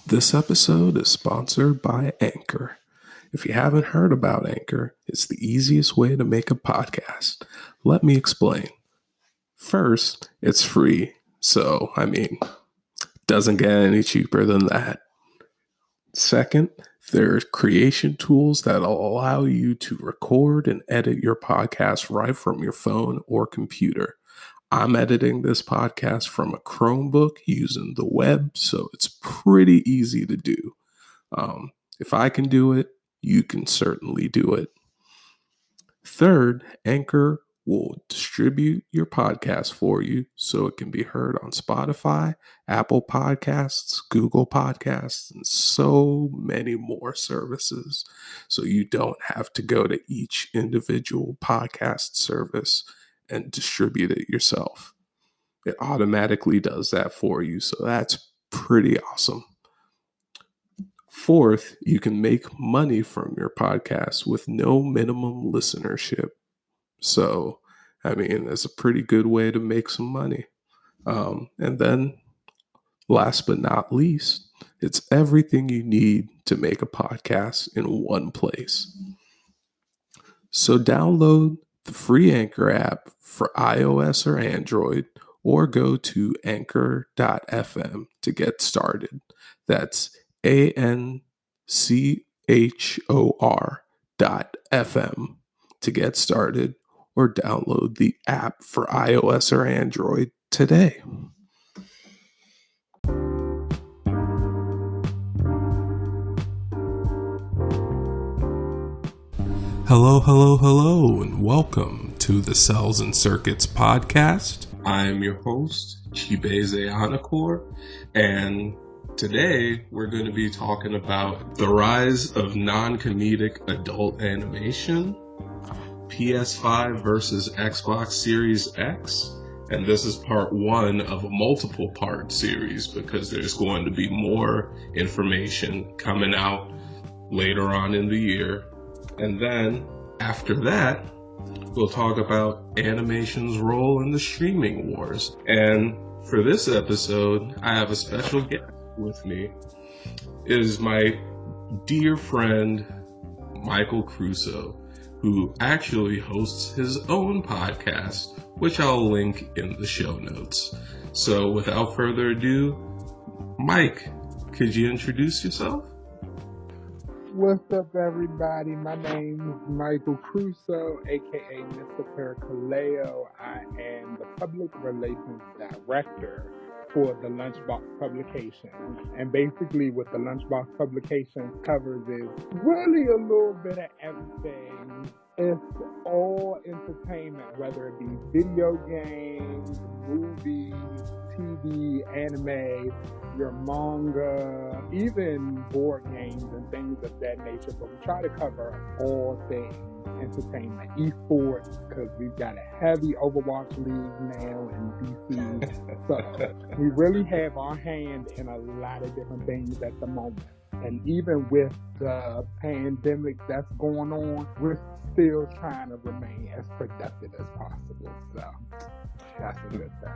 This episode is sponsored by Anchor. If you haven't heard about Anchor, it's the easiest way to make a podcast. Let me explain. First, it's free, so, doesn't get any cheaper than that. Second, there are creation tools that will allow you to record and edit your podcast right from your phone or computer. I'm editing this podcast from a Chromebook using the web, so it's pretty easy to do. If I can do it, you can certainly do it. Third, Anchor will distribute your podcast for you so it can be heard on Spotify, Apple Podcasts, Google Podcasts, and so many more services. So you don't have to go to each individual podcast service and distribute it yourself. It automatically does that for you, so that's pretty awesome. Fourth, you can make money from your podcast with no minimum listenership. So, it's a pretty good way to make some money. And then, last but not least, it's everything you need to make a podcast in one place. So download the free Anchor app for iOS or Android, or go to anchor.fm to get started. That's ANCHOR.FM to get started, or download the app for iOS or Android today. Hello, and welcome to the Cels and Circuits podcast. I'm your host, Chibeze Anakor, and today we're going to be talking about the rise of non-comedic adult animation, PS5 versus Xbox Series X, and this is part one of a multiple part series because there's going to be more information coming out later on in the year. And then, after that, we'll talk about animation's role in the streaming wars. And for this episode, I have a special guest with me. It is my dear friend, Michael Crusoe, who actually hosts his own podcast, which I'll link in the show notes. So, without further ado, Mike, could you introduce yourself? What's up, everybody? My name is Michael Crusoe, aka Mr. Pericaleo. I am the Public Relations Director for the Lunchbox Publications. And basically what the Lunchbox Publications covers is really a little bit of everything. It's all entertainment, whether it be video games, movies, TV, anime, your manga, even board games and things of that nature. But we try to cover all things entertainment, esports, because we've got a heavy Overwatch League now in DC. So we really have our hand in a lot of different things at the moment. And even with the pandemic that's going on, we're still trying to remain as productive as possible. So that's a good thing.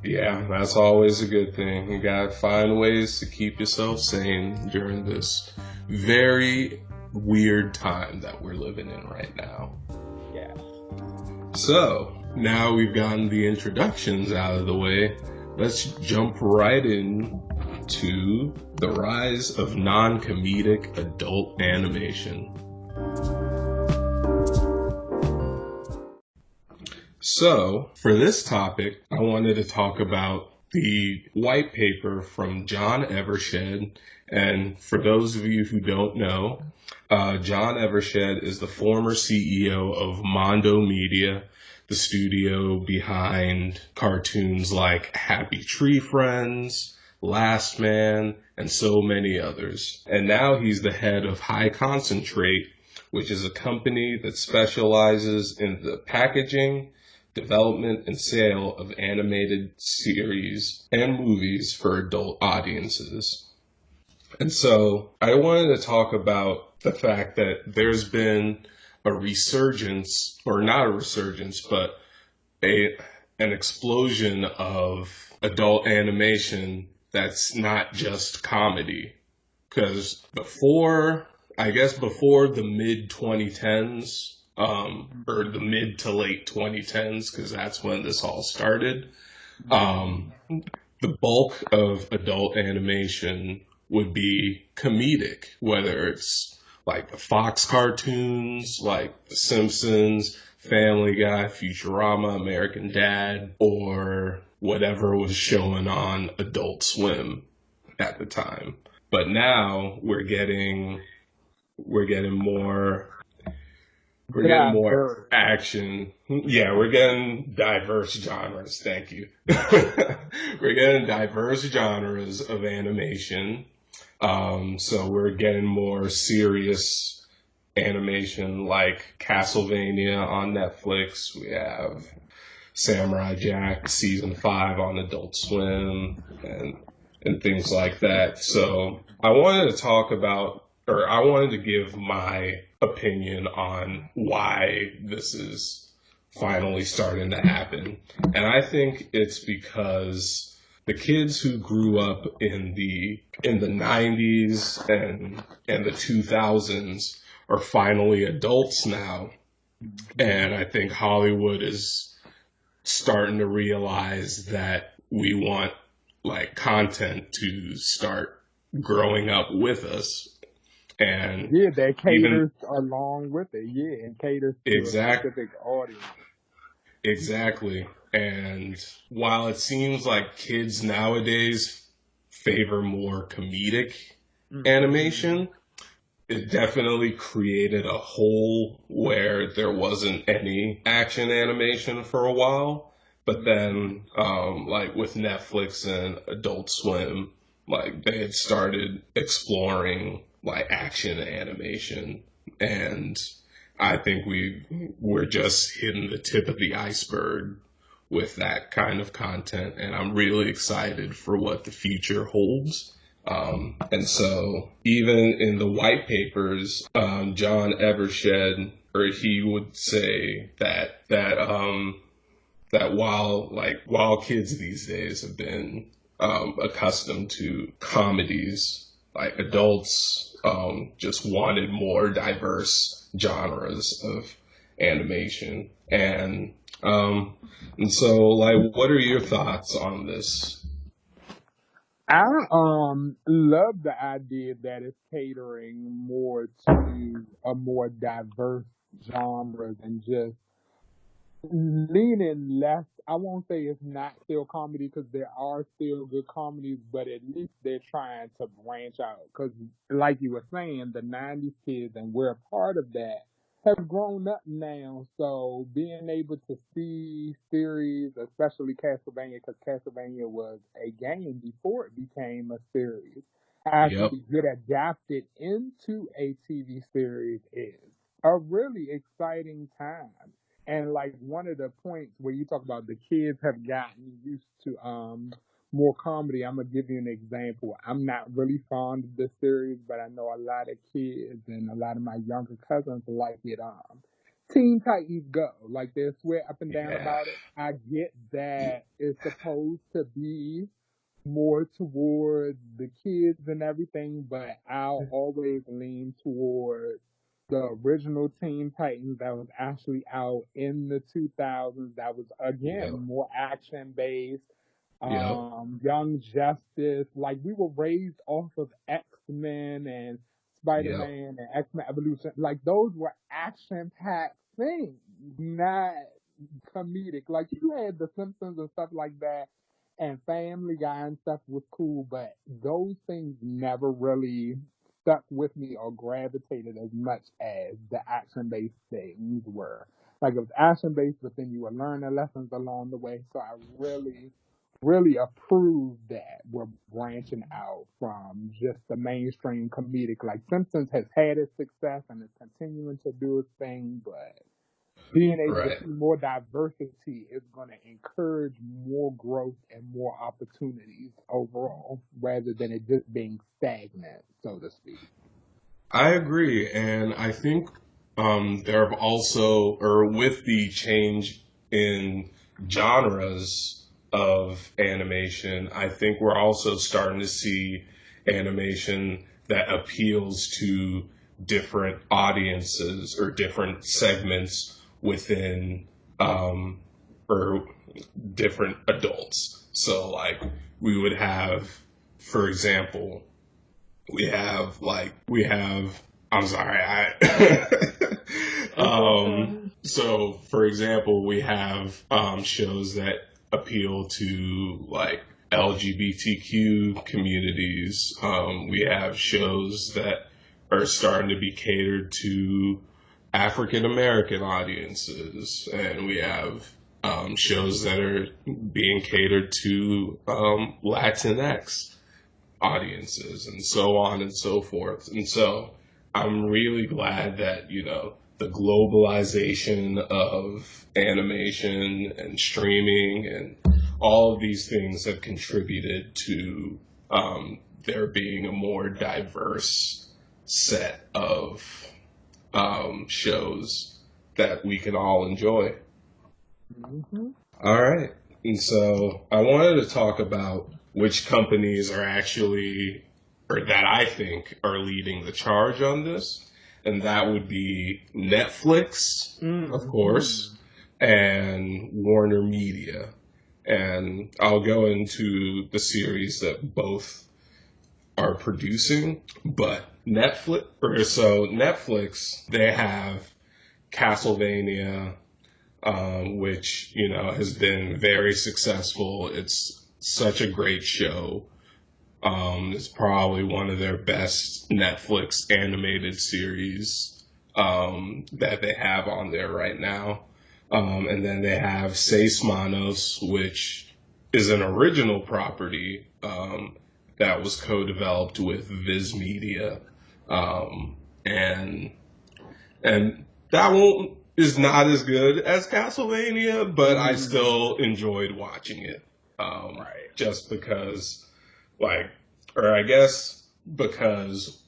Yeah, that's always a good thing. You gotta find ways to keep yourself sane during this very weird time that we're living in right now. Yeah. So, now we've gotten the introductions out of the way, let's jump right in to the rise of non-comedic adult animation. So, for this topic, I wanted to talk about the white paper from John Evershed. And for those of you who don't know, John Evershed is the former CEO of Mondo Media, the studio behind cartoons like Happy Tree Friends, Last Man, and so many others. And now he's the head of High Concentrate, which is a company that specializes in the packaging, development, and sale of animated series and movies for adult audiences. And so I wanted to talk about the fact that there's been a resurgence, or not a resurgence, but an explosion of adult animation that's not just comedy. Because before the mid 2010s, or the mid to late 2010s, because that's when this all started, um, the bulk of adult animation would be comedic, whether it's like the Fox cartoons, like The Simpsons, Family Guy, Futurama, American Dad, or whatever was showing on Adult Swim at the time. But now we're getting more we're getting more Diverse. action. Yeah, we're getting diverse genres. Thank you. We're getting diverse genres of animation. So we're getting more serious animation like Castlevania on Netflix. We have Samurai Jack season 5 on Adult Swim and things like that. So I wanted to give my opinion on why this is finally starting to happen. And I think it's because the kids who grew up in the 90s and the 2000s are finally adults now. And I think Hollywood is starting to realize that we want like content to start growing up with us. And Yeah, that even caters along with it. Yeah, and caters to a exact specific audience. exactly. And while it seems like kids nowadays favor more comedic Mm-hmm. animation, it definitely created a hole where there wasn't any action animation for a while. But then, like with Netflix and Adult Swim, like they had started exploring like action animation, and I think we're just hitting the tip of the iceberg with that kind of content, and I'm really excited for what the future holds. And so, even in the white papers, John Evershed, or he would say that while kids these days have been accustomed to comedies, like adults just wanted more diverse genres of animation, and so like, what are your thoughts on this? I love the idea that it's catering more to a more diverse genres and just leaning less. I won't say it's not still comedy because there are still good comedies, but at least they're trying to branch out. Because, like you were saying, the '90s kids, and we're a part of that, have grown up now. So being able to see series, especially Castlevania, because Castlevania was a game before it became a series, Yep. actually get adapted into a TV series is a really exciting time. And like one of the points where you talk about the kids have gotten used to more comedy, I'm gonna give you an example. I'm not really fond of the series, but I know a lot of kids and a lot of my younger cousins like it. Teen Titans Go, like they swear up and down Yeah. about it. I get that it's supposed to be more towards the kids and everything, but I'll always lean towards the original Teen Titans that was actually out in the 2000s. That was Yep. again more action based. Yep. Young Justice, like we were raised off of X Men and Spider Yep. Man and X Men Evolution. Like those were action packed things, not comedic. Like you had The Simpsons and stuff like that, and Family Guy and stuff was cool, but those things never really stuck with me or gravitated as much as the action based things were. Like it was action based, but then you were learning lessons along the way. So I really approve that we're branching out from just the mainstream comedic. Like Simpsons has had its success and is continuing to do its thing, but being able to Right. see more diversity is going to encourage more growth and more opportunities overall rather than it just being stagnant, so to speak. I agree, and I think there have also, or with the change in genres, of animation. I think we're also starting to see animation that appeals to different audiences or different segments within or different adults. So like we would have, for example, I'm sorry, so for example, we have shows that appeal to like LGBTQ communities. We have shows that are starting to be catered to African American audiences, and we have shows that are being catered to Latinx audiences, and so on and so forth. And so I'm really glad that, the globalization of animation and streaming and all of these things have contributed to there being a more diverse set of shows that we can all enjoy. Mm-hmm. All right. And so I wanted to talk about which companies are actually, or that I think are leading the charge on this. And that would be Netflix, of course, and Warner Media. And I'll go into the series that both are producing. But Netflix, they have Castlevania, which, has been very successful. It's such a great show. It's probably one of their best Netflix animated series that they have on there right now. And then they have Seis Manos, which is an original property that was co-developed with Viz Media. And that one is not as good as Castlevania, but I still enjoyed watching it. Just because, because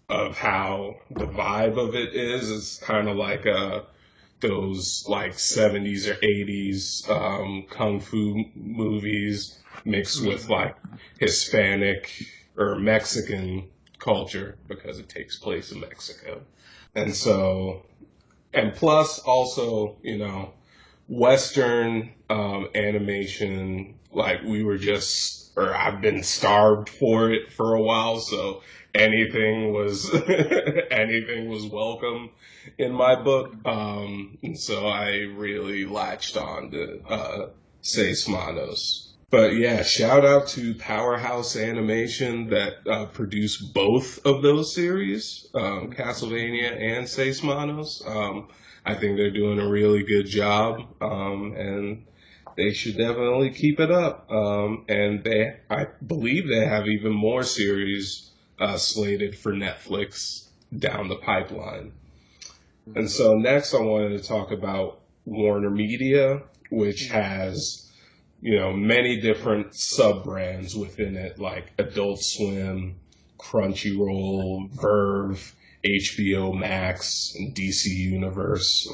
of how the vibe of it is. It's kind of like those 70s or 80s kung fu movies mixed with Hispanic or Mexican culture, because it takes place in Mexico. And so, and plus also, Western animation, I've been starved for it for a while, so anything was anything was welcome in my book. And so I really latched on to Seis Manos. But yeah, shout out to Powerhouse Animation that produced both of those series, Castlevania and Seis Manos. I think they're doing a really good job, and they should definitely keep it up. And I believe they have even more series slated for Netflix down the pipeline. And so next I wanted to talk about Warner Media, which has, many different sub-brands within it, like Adult Swim, Crunchyroll, Verve, HBO Max, and DC Universe.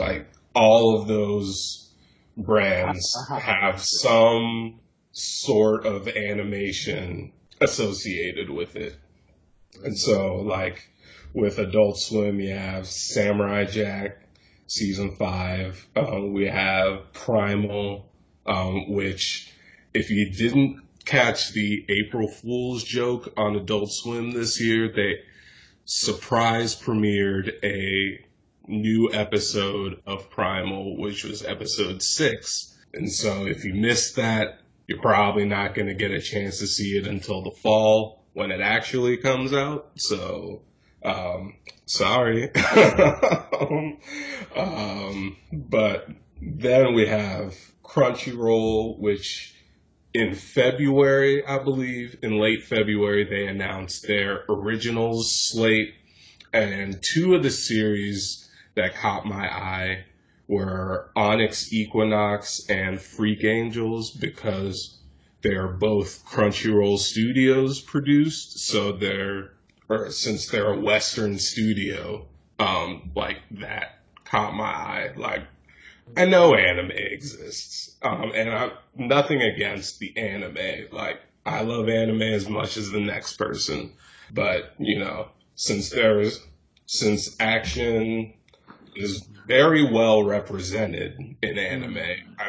All of those brands have some sort of animation associated with it. And so, with Adult Swim, you have Samurai Jack, Season 5. We have Primal, which, if you didn't catch the April Fool's joke on Adult Swim this year, they surprise premiered a new episode of Primal, which was episode 6. And so if you missed that, you're probably not going to get a chance to see it until the fall when it actually comes out. So, sorry. But then we have Crunchyroll, which in February, I believe, in late February, they announced their originals slate. And 2 of the series that caught my eye were Onyx Equinox and Freak Angels, because they're both Crunchyroll Studios produced. So since they're a Western studio, that caught my eye. I know anime exists, and I'm nothing against the anime. Like, I love anime as much as the next person, but since since action is very well represented in anime, Mm-hmm.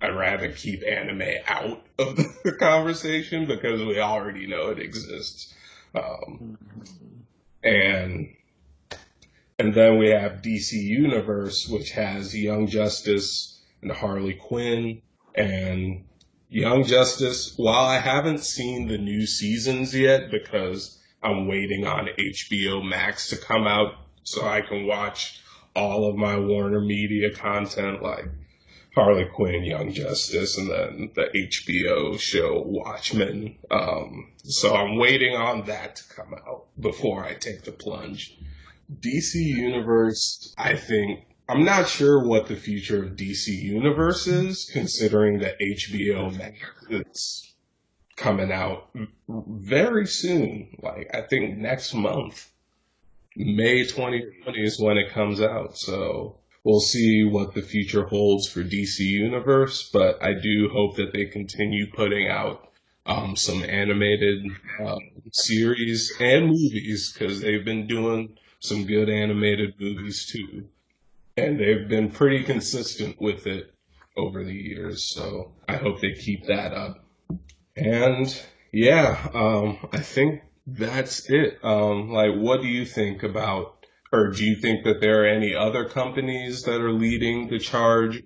I'd rather keep anime out of the conversation because we already know it exists. Um, Mm-hmm. and And then we have DC Universe, which has Young Justice and Harley Quinn. And Young Justice, while I haven't seen the new seasons yet because I'm waiting on HBO Max to come out so I can watch all of my Warner Media content like Harley Quinn, Young Justice, and then the HBO show Watchmen. So I'm waiting on that to come out before I take the plunge. DC Universe, I think, I'm not sure what the future of DC Universe is, considering that HBO Max is coming out very soon. Like, I think next month, May Right. 2020 is when it comes out. So we'll see what the future holds for DC Universe, but I do hope that they continue putting out some animated series and movies because they've been doing some good animated movies too. And they've been pretty consistent with it over the years. So I hope they keep that up. And yeah, I think that's it. Like, what do you think about, or do you think that there are any other companies that are leading the charge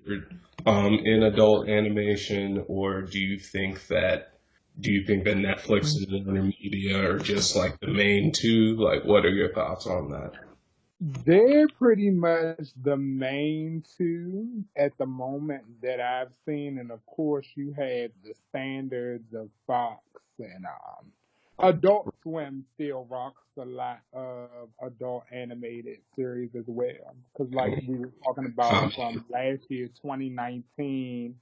in adult animation, or do you think that Netflix and Warner Media are just like the main two? Like, what are your thoughts on that? They're pretty much the main two at the moment that I've seen, and of course, you have the standards of Fox and Adult Swim still rocks a lot of adult animated series as well. Because, like we were talking about Um, from last year, 2019,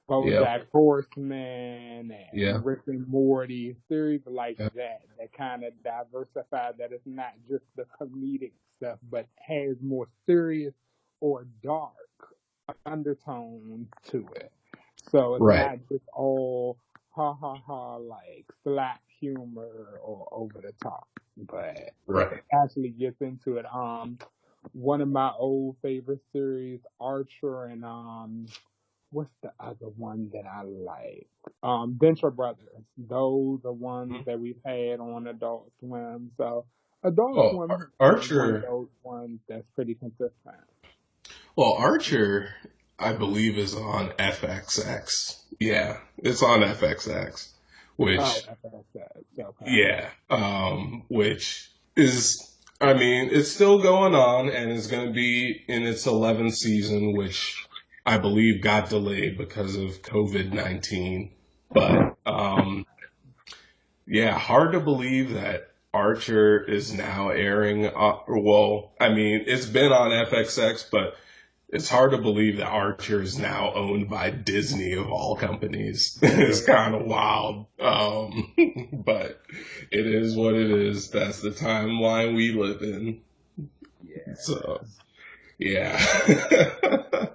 yeah, BoJack Horseman yeah, and Rick and Morty, series like yeah, that kind of diversify that it's not just the comedic stuff, but has more serious or dark undertones to it. So it's right, not just all ha ha ha like slap humor or over the top, but right. it actually gets into it. One of my old favorite series, Archer, and what's the other one that I like? Venture Brothers. Those are ones Mhm. that we've had on Adult Swim. So Adult Oh, Swim has been one of Archer. those ones that's pretty consistent. Well, Archer, I believe, is on FXX. Yeah, it's on FXX, Oh, which, FSX. Okay. yeah, which is, I mean, it's still going on and is going to be in its 11th season, which I believe got delayed because of COVID-19. But, yeah, hard to believe that Archer is now airing. Well, I mean, it's been on FXX, but it's hard to believe that Archer is now owned by Disney of all companies. It's Yeah. kind of wild. But it is what it is. That's the timeline we live in. So, Yes. yeah.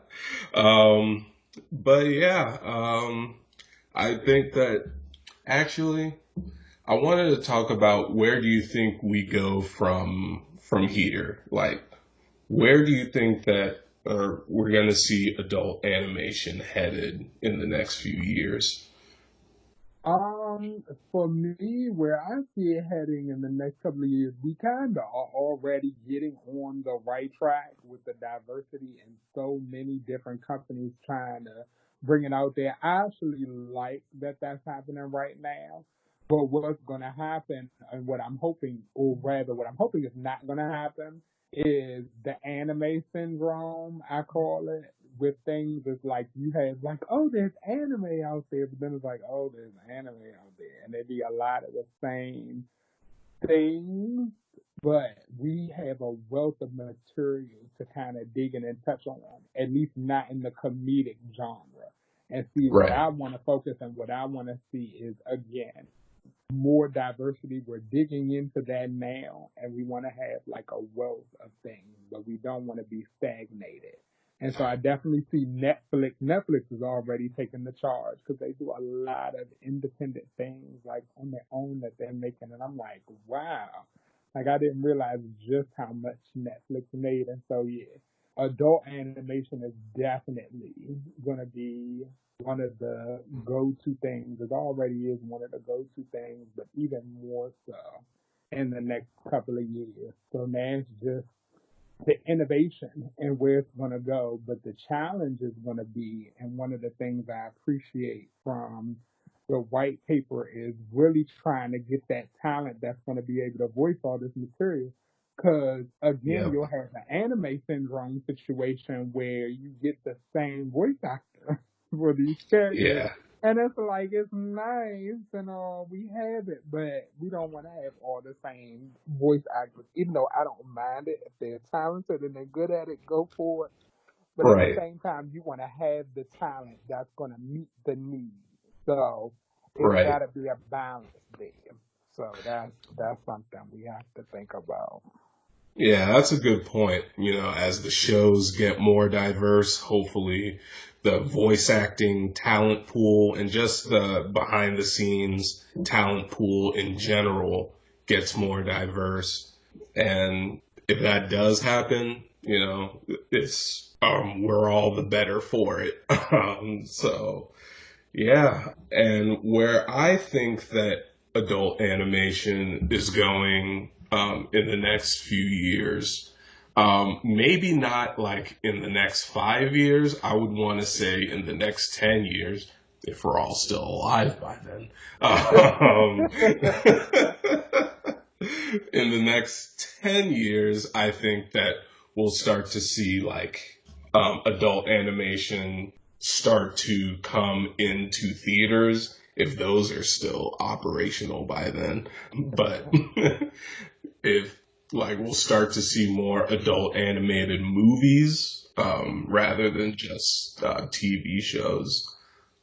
um, but yeah, I think that actually I wanted to talk about where do you think we go from here? Like, where do you think that we're going to see adult animation headed in the next few years? For me, where I see it heading in the next couple of years, we kind of are already getting on the right track with the diversity and so many different companies trying to bring it out there. I actually like that that's happening right now. But what's going to happen, and what I'm hoping, or rather, what I'm hoping is not going to happen, is the anime syndrome, I call it, with things. It's like you have like, oh, there's anime out there, but then it's like, oh, there's anime out there, and there'd be a lot of the same things, but we have a wealth of material to kind of dig in and touch on, at least not in the comedic genre. And see, what Right, I want to focus and what I want to see is, again, more diversity. We're digging into that now, and we want to have like a wealth of things, but we don't want to be stagnated. And so I definitely see Netflix. Netflix is already taking the charge because they do a lot of independent things like on their own that they're making. And I'm like, wow. Like I didn't realize just how much Netflix made. And so yeah, adult animation is definitely gonna be one of the go-to things. It already is one of the go-to things, but even more so in the next couple of years. So now it's just the innovation and where it's going to go, but the challenge is going to be, and one of the things I appreciate from the white paper is really trying to get that talent that's going to be able to voice all this material. Because again, Yeah. you'll have the anime syndrome situation where you get the same voice actor for these characters, Yeah. and it's like it's nice and all we have it, but we don't want to have all the same voice actors. Even though I don't mind it if they're talented and they're good at it, go for it. But at the Right. same time, you want to have the talent that's going to meet the need. So it's got Right. to be a balance there. So that's something we have to think about. Yeah, that's a good point. As the shows get more diverse, hopefully the voice acting talent pool and just the behind the scenes talent pool in general gets more diverse. And if that does happen, it's we're all the better for it. So yeah, and where I think that adult animation is going in the next few years, maybe not like in the next 5 years, I would want to say in the next 10 years, if we're all still alive by then. Um, in the next 10 years, I think that we'll start to see like adult animation start to come into theaters if those are still operational by then. But if like we'll start to see more adult animated movies rather than just TV shows.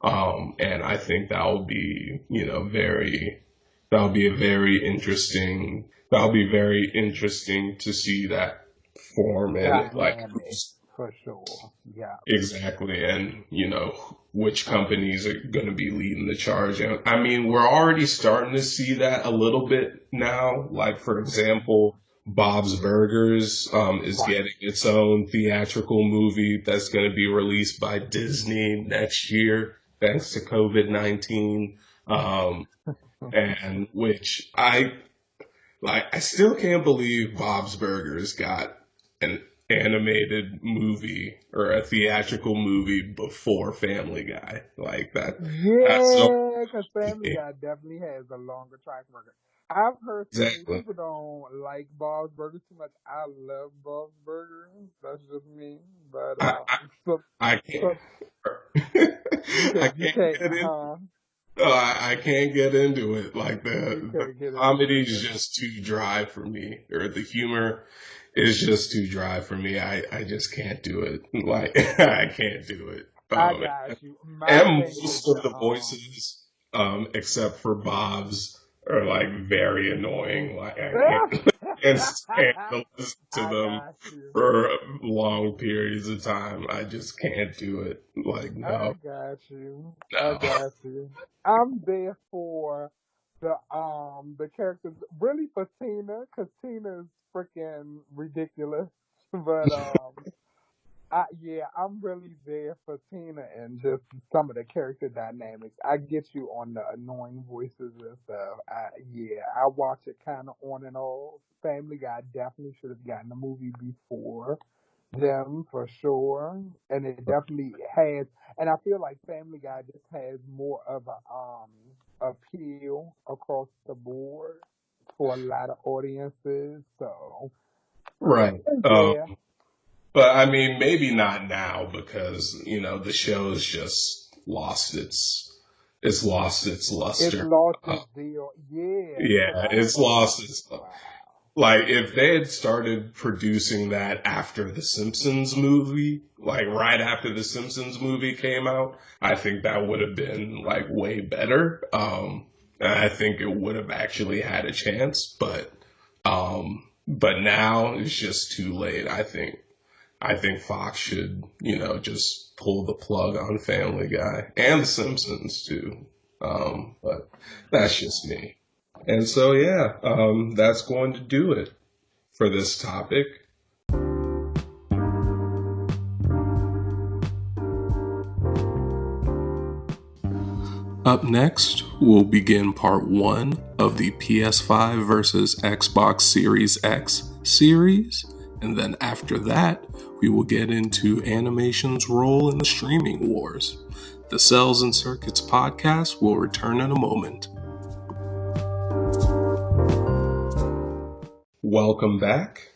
And I think that'll be a very interesting, that'll be very interesting to see that form and like Dynamic for sure. Yeah. exactly, and which companies are going to be leading the charge. And I mean, we're already starting to see that a little bit now. Like for example, Bob's Burgers is Right. getting its own theatrical movie that's going to be released by Disney next year, thanks to COVID-19. Um, and which I still can't believe Bob's Burgers got an animated movie or a theatrical movie before Family Guy. Like that's so Yeah, because Family Guy definitely has a longer track record. I've heard so many exactly. people don't like Bob's Burgers too much. I love Bob's Burgers. That's just me. But I I, so I can't. so I you can't can't get in. No, I can't get into it. Like you the can't get into comedy it. is just too dry for me, or the humor is just too dry for me. I just can't do it. Like I can't do it. I got you. My And thing is most of the voices, except for Bob's, are like very annoying. Like I can't stand to listen to I them got you. for long periods of time. I just can't do it. Like I no, got you. I no. got you. I'm there for the characters really for Tina because Tina's freaking ridiculous. But I'm really there for Tina and just some of the character dynamics. I get you on the annoying voices and stuff. I watch it kind of on and off. Family Guy definitely should have gotten the movie before them for sure, and it definitely has. And I feel like Family Guy just has more of a appeal across the board for a lot of audiences. So Right. yeah, But I mean, maybe not now because the show's just it's lost its it's luster. lost Uh, its deal. Yeah, because yeah, I it's remember. lost its. Wow. Like if they had started producing that after the Simpsons movie, like right after the Simpsons movie came out, I think that would have been like way better. And I think it would have actually had a chance, but now it's just too late, I think. I think Fox should, just pull the plug on Family Guy and The Simpsons too. But that's just me. And so, yeah, that's going to do it for this topic. Up next, we'll begin part 1 of the PS5 versus Xbox Series X series, and then after that, we will get into animation's role in the streaming wars. The Cels and Circuits podcast will return in a moment. Welcome back.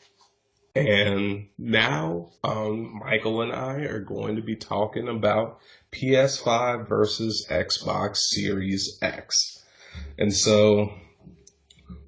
And now, Michael and I are going to be talking about PS5 versus Xbox Series X. And so,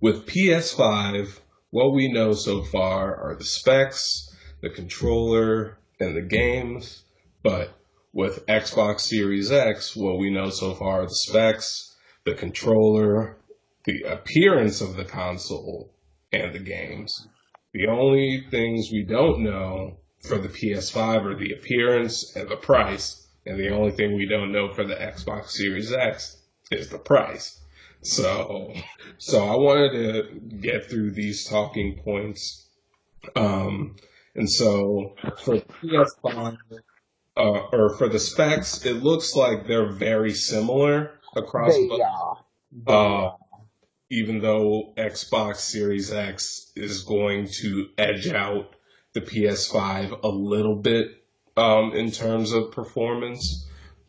with PS5, what we know so far are the specs, the controller, and the games. But with Xbox Series X, what we know so far are the specs, the controller, the appearance of the console, and the games. The only things we don't know for the PS5 are the appearance and the price. And the only thing we don't know for the Xbox Series X is the price. So I wanted to get through these talking points. And so for the PS5, or for the specs, it looks like they're very similar across They both. are. Even though Xbox Series X is going to edge out the PS5 a little bit in terms of performance.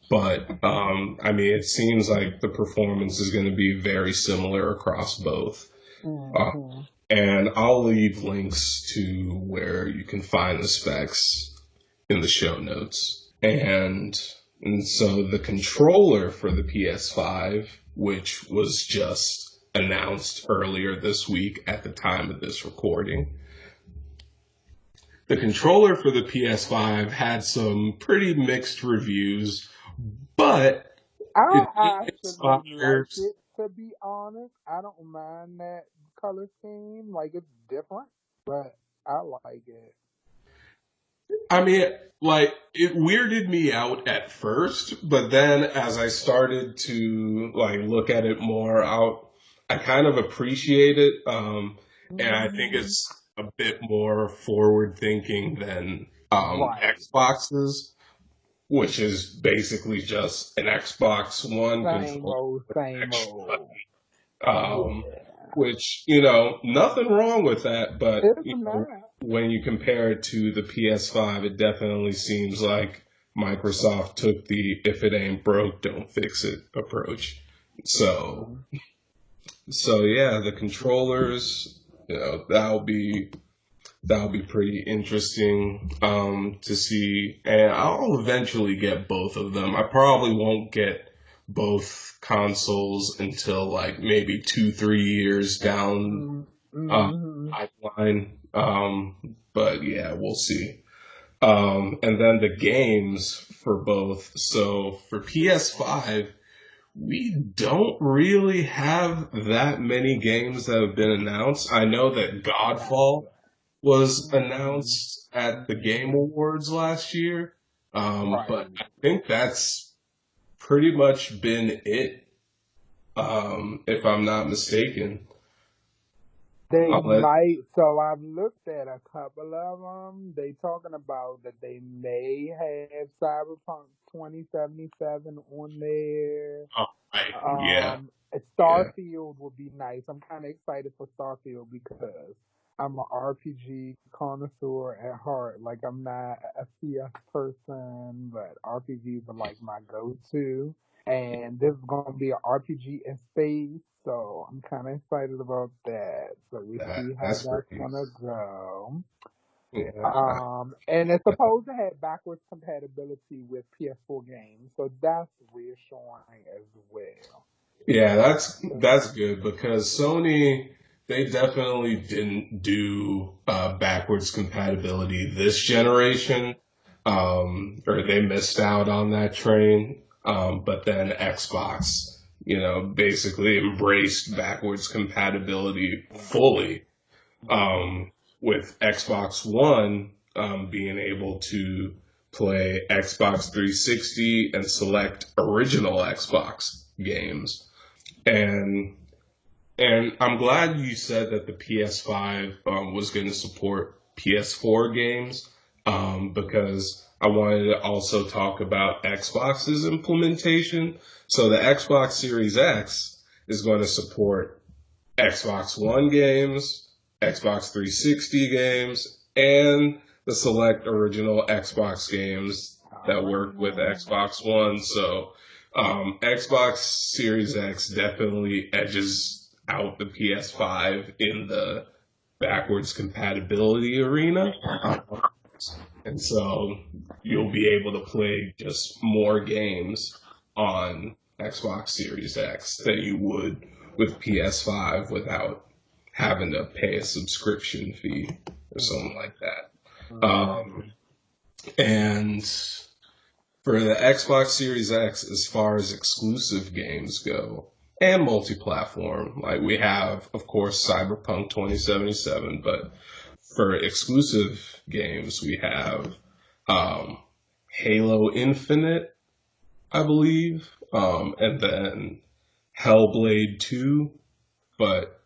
But, it seems like the performance is going to be very similar across both. And I'll leave links to where you can find the specs in the show notes. And so the controller for the PS5, which was just announced earlier this week at the time of this recording. The controller for the PS5 had some pretty mixed reviews, but I actually like it, to be honest. I don't mind that color scheme. Like, it's different, but I like it. It weirded me out at first, but then as I started to look at it more, I kind of appreciate it, and I think it's a bit more forward-thinking than Xbox's, which is basically just an Xbox One controller. Same old. Which, nothing wrong with that, but when you compare it to the PS5, it definitely seems like Microsoft took the "if it ain't broke, don't fix it" approach. So yeah, the controllers, that'll be pretty interesting to see, and I'll eventually get both of them. I probably won't get both consoles until maybe 2-3 years down pipeline. But yeah, we'll see. And then the games for both. So for PS5, we don't really have that many games that have been announced. I know that Godfall was announced at the Game Awards last year, but I think that's pretty much been it, if I'm not mistaken. They might. So I've looked at a couple of them. They talking about that they may have Cyberpunk 2077 on there. Yeah. Starfield would be nice. I'm kind of excited for Starfield because I'm an RPG connoisseur at heart. Like, I'm not a CS person, but RPGs are like my go-to. And this is going to be an RPG in space, so I'm kind of excited about that. So we see how that's going to go. Yeah. And it's supposed to have backwards compatibility with PS4 games, so that's reassuring as well. Yeah, that's good because Sony, they definitely didn't do backwards compatibility this generation, or they missed out on that train. But then Xbox, basically embraced backwards compatibility fully. With Xbox One, being able to play Xbox 360 and select original Xbox games. And I'm glad you said that the PS5 was going to support PS4 games, because I wanted to also talk about Xbox's implementation. So the Xbox Series X is going to support Xbox One games, Xbox 360 games, and the select original Xbox games that work with Xbox One. So Xbox Series X definitely edges out the PS5 in the backwards compatibility arena. And so you'll be able to play just more games on Xbox Series X than you would with PS5 without having to pay a subscription fee or something like that. And for the Xbox Series X, as far as exclusive games go, and multi-platform, like we have, of course, Cyberpunk 2077, but for exclusive games, we have Halo Infinite, I believe, and then Hellblade 2, but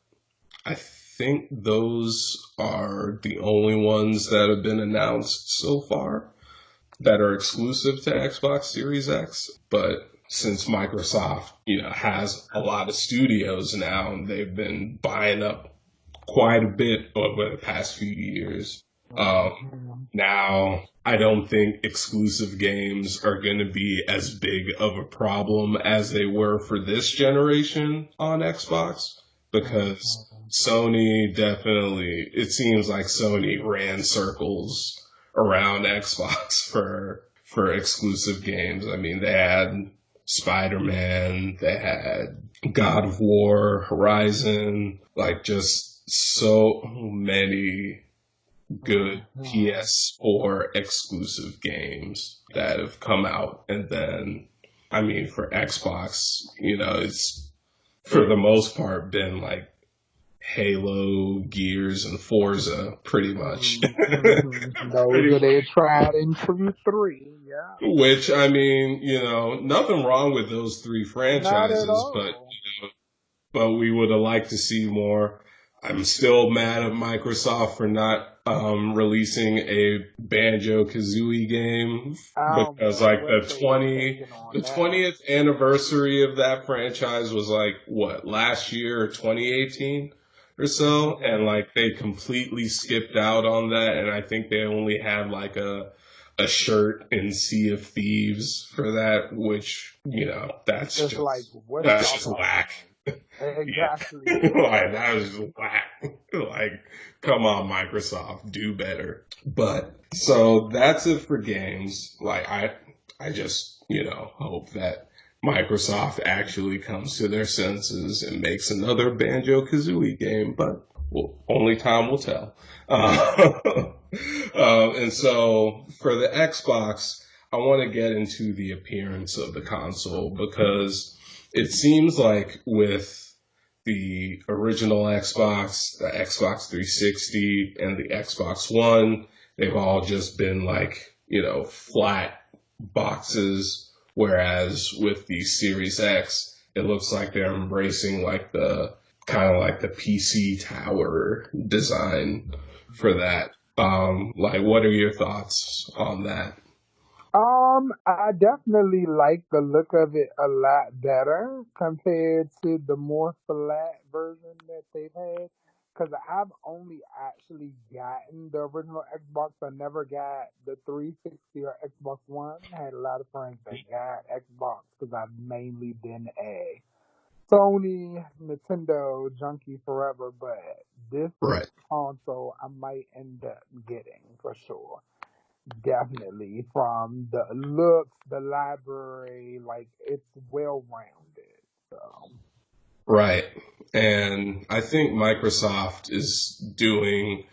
I think those are the only ones that have been announced so far that are exclusive to Xbox Series X. But since Microsoft, has a lot of studios now, and they've been buying up quite a bit over the past few years. Now, I don't think exclusive games are going to be as big of a problem as they were for this generation on Xbox, because Sony definitely, it seems like Sony ran circles around Xbox for exclusive games. I mean, they had Spider-Man, they had God of War, Horizon, like just so many good PS4 exclusive games that have come out. And then, I mean, for Xbox, it's for the most part been like Halo, Gears, and Forza, pretty much. Those are their tried and true three, yeah. Which, I mean, nothing wrong with those three franchises, Not at all. but we would have liked to see more. I'm still mad at Microsoft for not releasing a Banjo-Kazooie game, because like the 20th anniversary of that franchise was like last year or 2018 or so, and like they completely skipped out on that, and I think they only had like a shirt in Sea of Thieves for that, which that's just whack. Exactly. Like, that was just whack. Like, come on, Microsoft, do better. But so that's it for games. Like, I just hope that Microsoft actually comes to their senses and makes another Banjo-Kazooie game, but only time will tell. And so for the Xbox, I want to get into the appearance of the console, because it seems like with the original Xbox, the Xbox 360, and the Xbox One, they've all just been like, flat boxes. Whereas with the Series X, it looks like they're embracing like the kind of like the PC tower design for that. Like, what are your thoughts on that? I definitely like the look of it a lot better compared to the more flat version that they've had. Because I've only actually gotten the original Xbox. I never got the 360 or Xbox One. I had a lot of friends that got Xbox because I've mainly been a Sony, Nintendo junkie forever. But this Right. console I might end up getting for sure. Definitely. From the looks, the library, like it's well rounded. So Right. And I think Microsoft is doing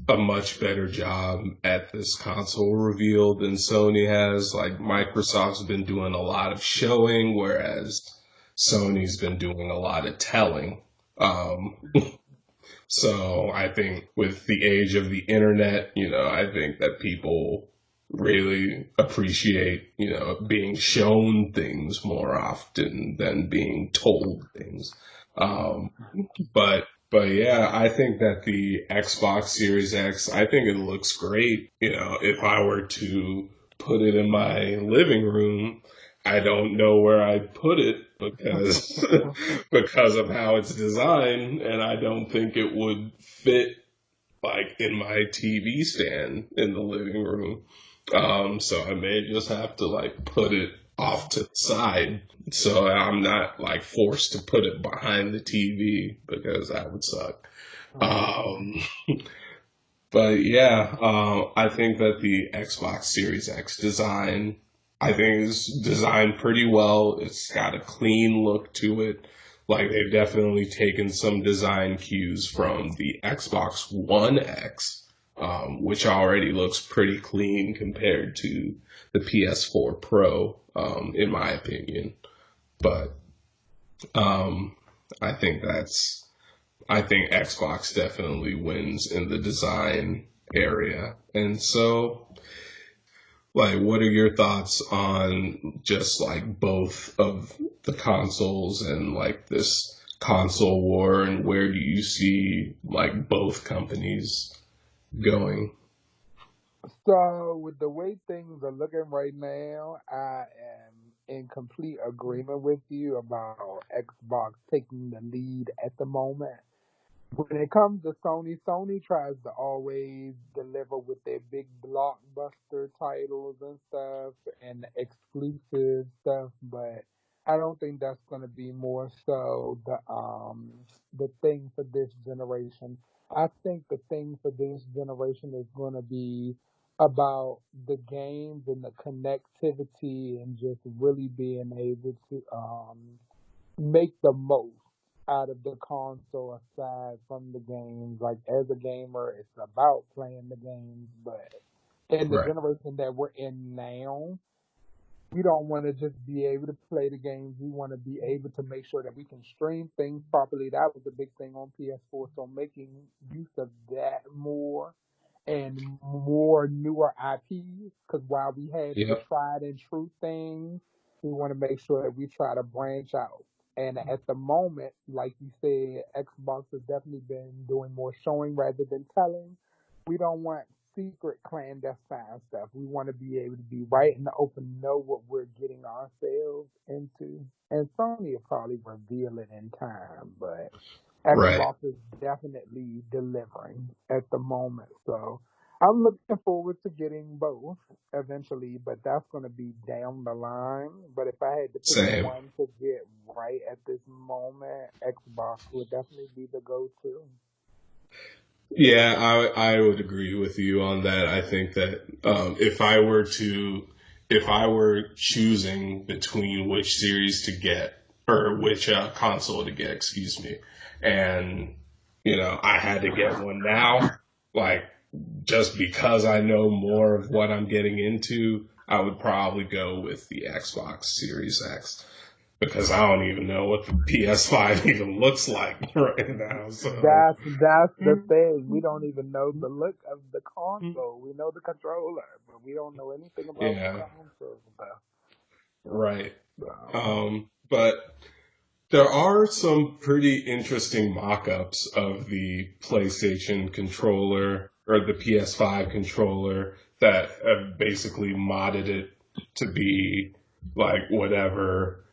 a much better job at this console reveal than Sony has. Like, Microsoft's been doing a lot of showing, whereas Sony's been doing a lot of telling. So I think with the age of the internet, I think that people really appreciate, being shown things more often than being told things. Um, but yeah, I think that the Xbox Series X, I think it looks great. If I were to put it in my living room, I don't know where I'd put it because because of how it's designed, and I don't think it would fit like in my TV stand in the living room. So I may just have to like put it off to the side so I'm not like forced to put it behind the TV because that would suck. Um, but yeah, I think that the Xbox Series X design, I think is designed pretty well. It's got a clean look to it. Like they've definitely taken some design cues from the Xbox One X, which already looks pretty clean compared to the PS4 Pro, in my opinion. But um, I think I think Xbox definitely wins in the design area. And so, like, what are your thoughts on just like both of the consoles and like this console war, and where do you see like both companies going? So, with the way things are looking right now, I am in complete agreement with you about Xbox taking the lead at the moment. When it comes to Sony, Sony tries to always deliver with their big blockbuster titles and stuff and exclusive stuff, but I don't think that's going to be more so the thing for this generation. I think the thing for this generation is going to be about the games and the connectivity and just really being able to make the most out of the console aside from the games. Like as a gamer, it's about playing the games, but in the Right. generation that we're in now, we don't want to just be able to play the games. We want to be able to make sure that we can stream things properly. That was a big thing on PS4. So making use of that more and more newer IPs. Because while we had the Yep. tried and true things, we want to make sure that we try to branch out. And at the moment, like you said, Xbox has definitely been doing more showing rather than telling. We don't want secret clandestine stuff. We want to be able to be right in the open, know what we're getting ourselves into. And Sony will probably reveal it in time, but Right. Xbox is definitely delivering at the moment. So I'm looking forward to getting both eventually, but that's going to be down the line. But if I had to pick Same. one to get right at this moment, Xbox would definitely be the go-to. Yeah, I would agree with you on that. I think that if I were choosing between which series to get or which console to get, excuse me, and I had to get one now, like just because I know more of what I'm getting into, I would probably go with the Xbox Series X because I don't even know what the PS5 even looks like right now. So. That's the thing. We don't even know the look of the console. We know the controller, but we don't know anything about the Yeah, console. right. So, But there are some pretty interesting mock-ups of the PlayStation controller or the PS5 controller that have basically modded it to be like whatever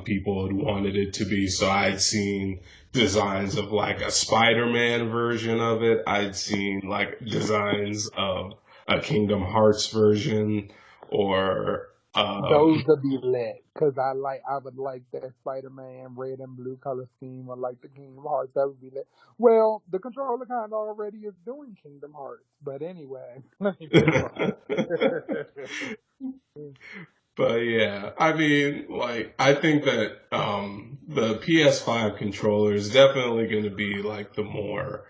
people had wanted it to be. So I'd seen designs of like a Spider-Man version of it. I'd seen like designs of a Kingdom Hearts version or those would be lit because I would like that Spider-Man red and blue color scheme or like the Kingdom Hearts. That would be lit. Well, the controller kind of already is doing Kingdom Hearts, but anyway, let me move on. But yeah, I mean, like, I think that the PS5 controller is definitely going to be like the more,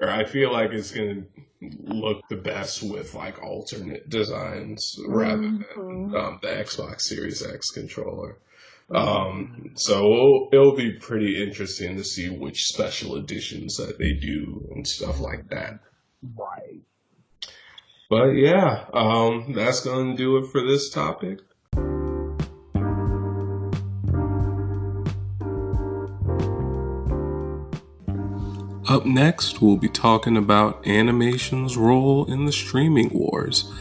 or I feel like it's going to look the best with like alternate designs rather than Mhm. the Xbox Series X controller. So it'll be pretty interesting to see which special editions that they do and stuff like that. Right. But yeah, that's going to do it for this topic. Up next, we'll be talking about animation's role in the streaming wars.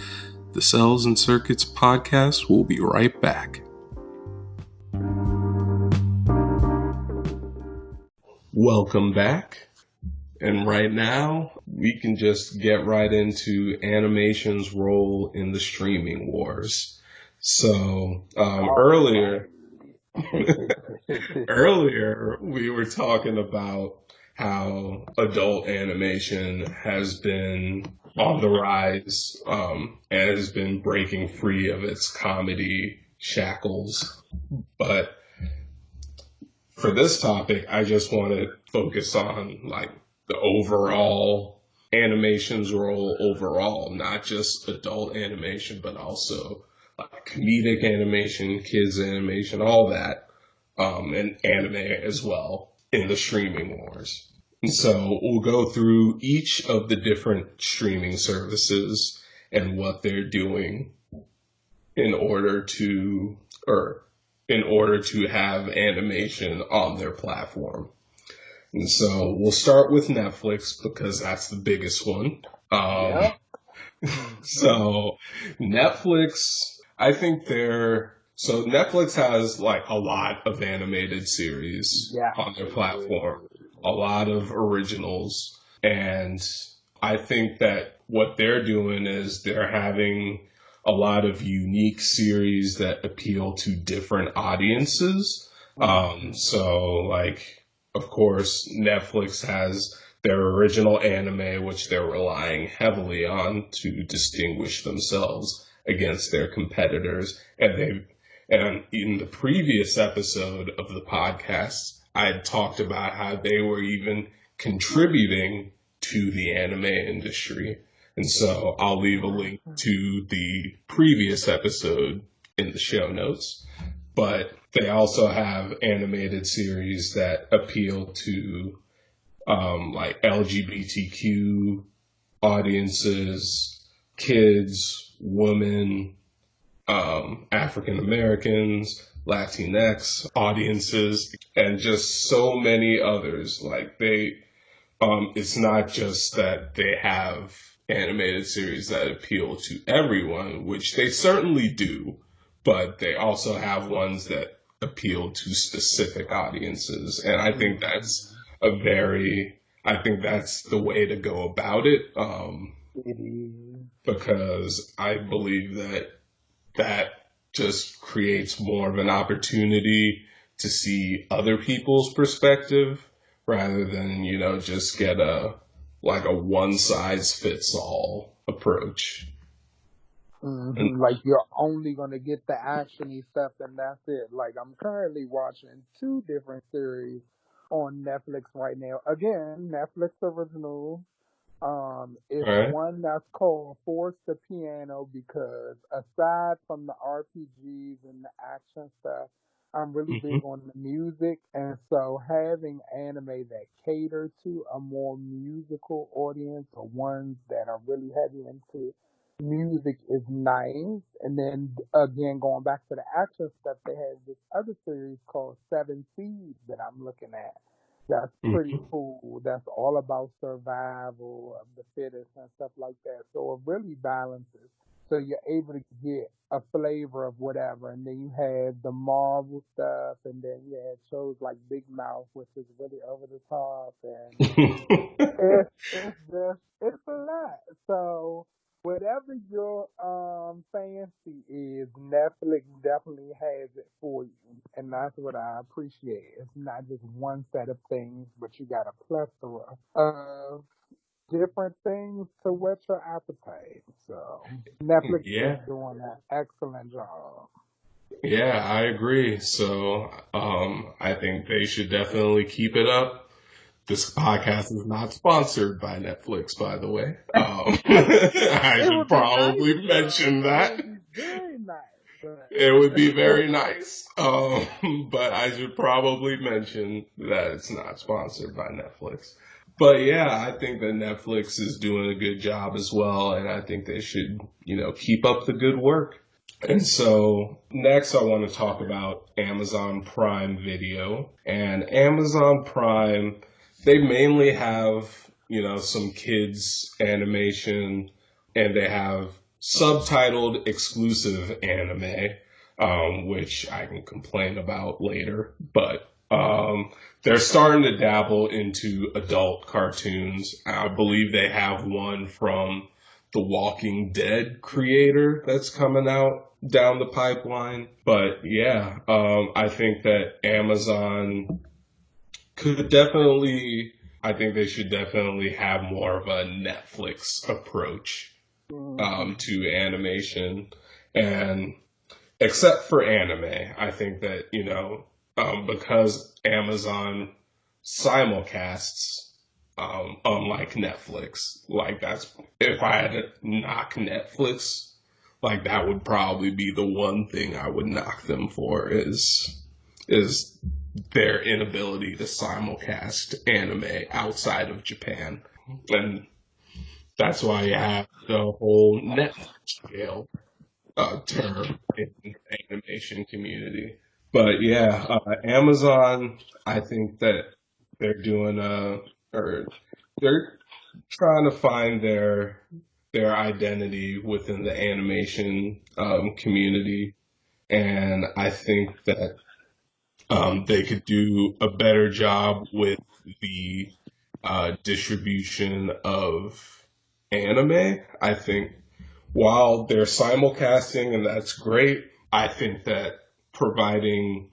The Cels and Circuits podcast will be right back. Welcome back. And right now, we can just get right into animation's role in the streaming wars. So, earlier, we were talking about how adult animation has been on the rise, and has been breaking free of its comedy shackles. But for this topic, I just want to focus on like the overall animation's role overall, not just adult animation, but also like comedic animation, kids animation, all that, and anime as well in the streaming wars. And so we'll go through each of the different streaming services and what they're doing in order to have animation on their platform. And so we'll start with Netflix because that's the biggest one. So Netflix, I think Netflix has like a lot of animated series on their platform, a lot of originals. And I think that what they're doing is they're having a lot of unique series that appeal to different audiences. So like, of course, Netflix has their original anime, which they're relying heavily on to distinguish themselves against their competitors. And in the previous episode of the podcast, I had talked about how they were even contributing to the anime industry. And so I'll leave a link to the previous episode in the show notes. But they also have animated series that appeal to like LGBTQ audiences, kids, women, African Americans, Latinx audiences, and just so many others. Like it's not just that they have animated series that appeal to everyone, which they certainly do, but they also have ones that appeal to specific audiences. And I think that's the way to go about it. Because I believe that just creates more of an opportunity to see other people's perspective rather than, just get a one-size-fits-all approach. Like you're only going to get the actiony stuff and that's it. Like I'm currently watching 2 different series on Netflix right now. Again, Netflix original. It's one that's called Force the Piano because aside from the RPGs and the action stuff, I'm really big on the music, and so having anime that cater to a more musical audience or ones that are really heavy into music is nice. And then again, going back to the action stuff, they have this other series called Seven Seas that I'm looking at. That's pretty cool. That's all about survival of the fittest and stuff like that. So it really balances. So you're able to get a flavor of whatever. And then you have the Marvel stuff. And then you have shows like Big Mouth, which is really over the top. And it's a lot. So whatever your fancy is, Netflix definitely has it for you. And that's what I appreciate. It's not just one set of things, but you got a plethora of different things to whet your appetite. So Netflix is doing an excellent job. Yeah, I agree. So I think they should definitely keep it up. This podcast is not sponsored by Netflix, by the way. I should probably mention that. Very nice. it would be very nice. But I should probably mention that it's not sponsored by Netflix. But yeah, I think that Netflix is doing a good job as well, and I think they should, keep up the good work. And so next I want to talk about Amazon Prime Video. And Amazon Prime, they mainly have, some kids animation, and they have subtitled exclusive anime, which I can complain about later. But they're starting to dabble into adult cartoons. I believe they have one from the Walking Dead creator that's coming out down the pipeline. But yeah, I think that Amazon could definitely, I think they should definitely have more of a Netflix approach to animation. And except for anime, I think that, because Amazon simulcasts, unlike Netflix, like that's, if I had to knock Netflix, like that would probably be the one thing I would knock them for is their inability to simulcast anime outside of Japan. And that's why you have the whole Netflix jail term in the animation community. But yeah, Amazon, I think that they're doing or they're trying to find their identity within the animation community, and I think that they could do a better job with the distribution of anime. I think while they're simulcasting, and that's great, I think that providing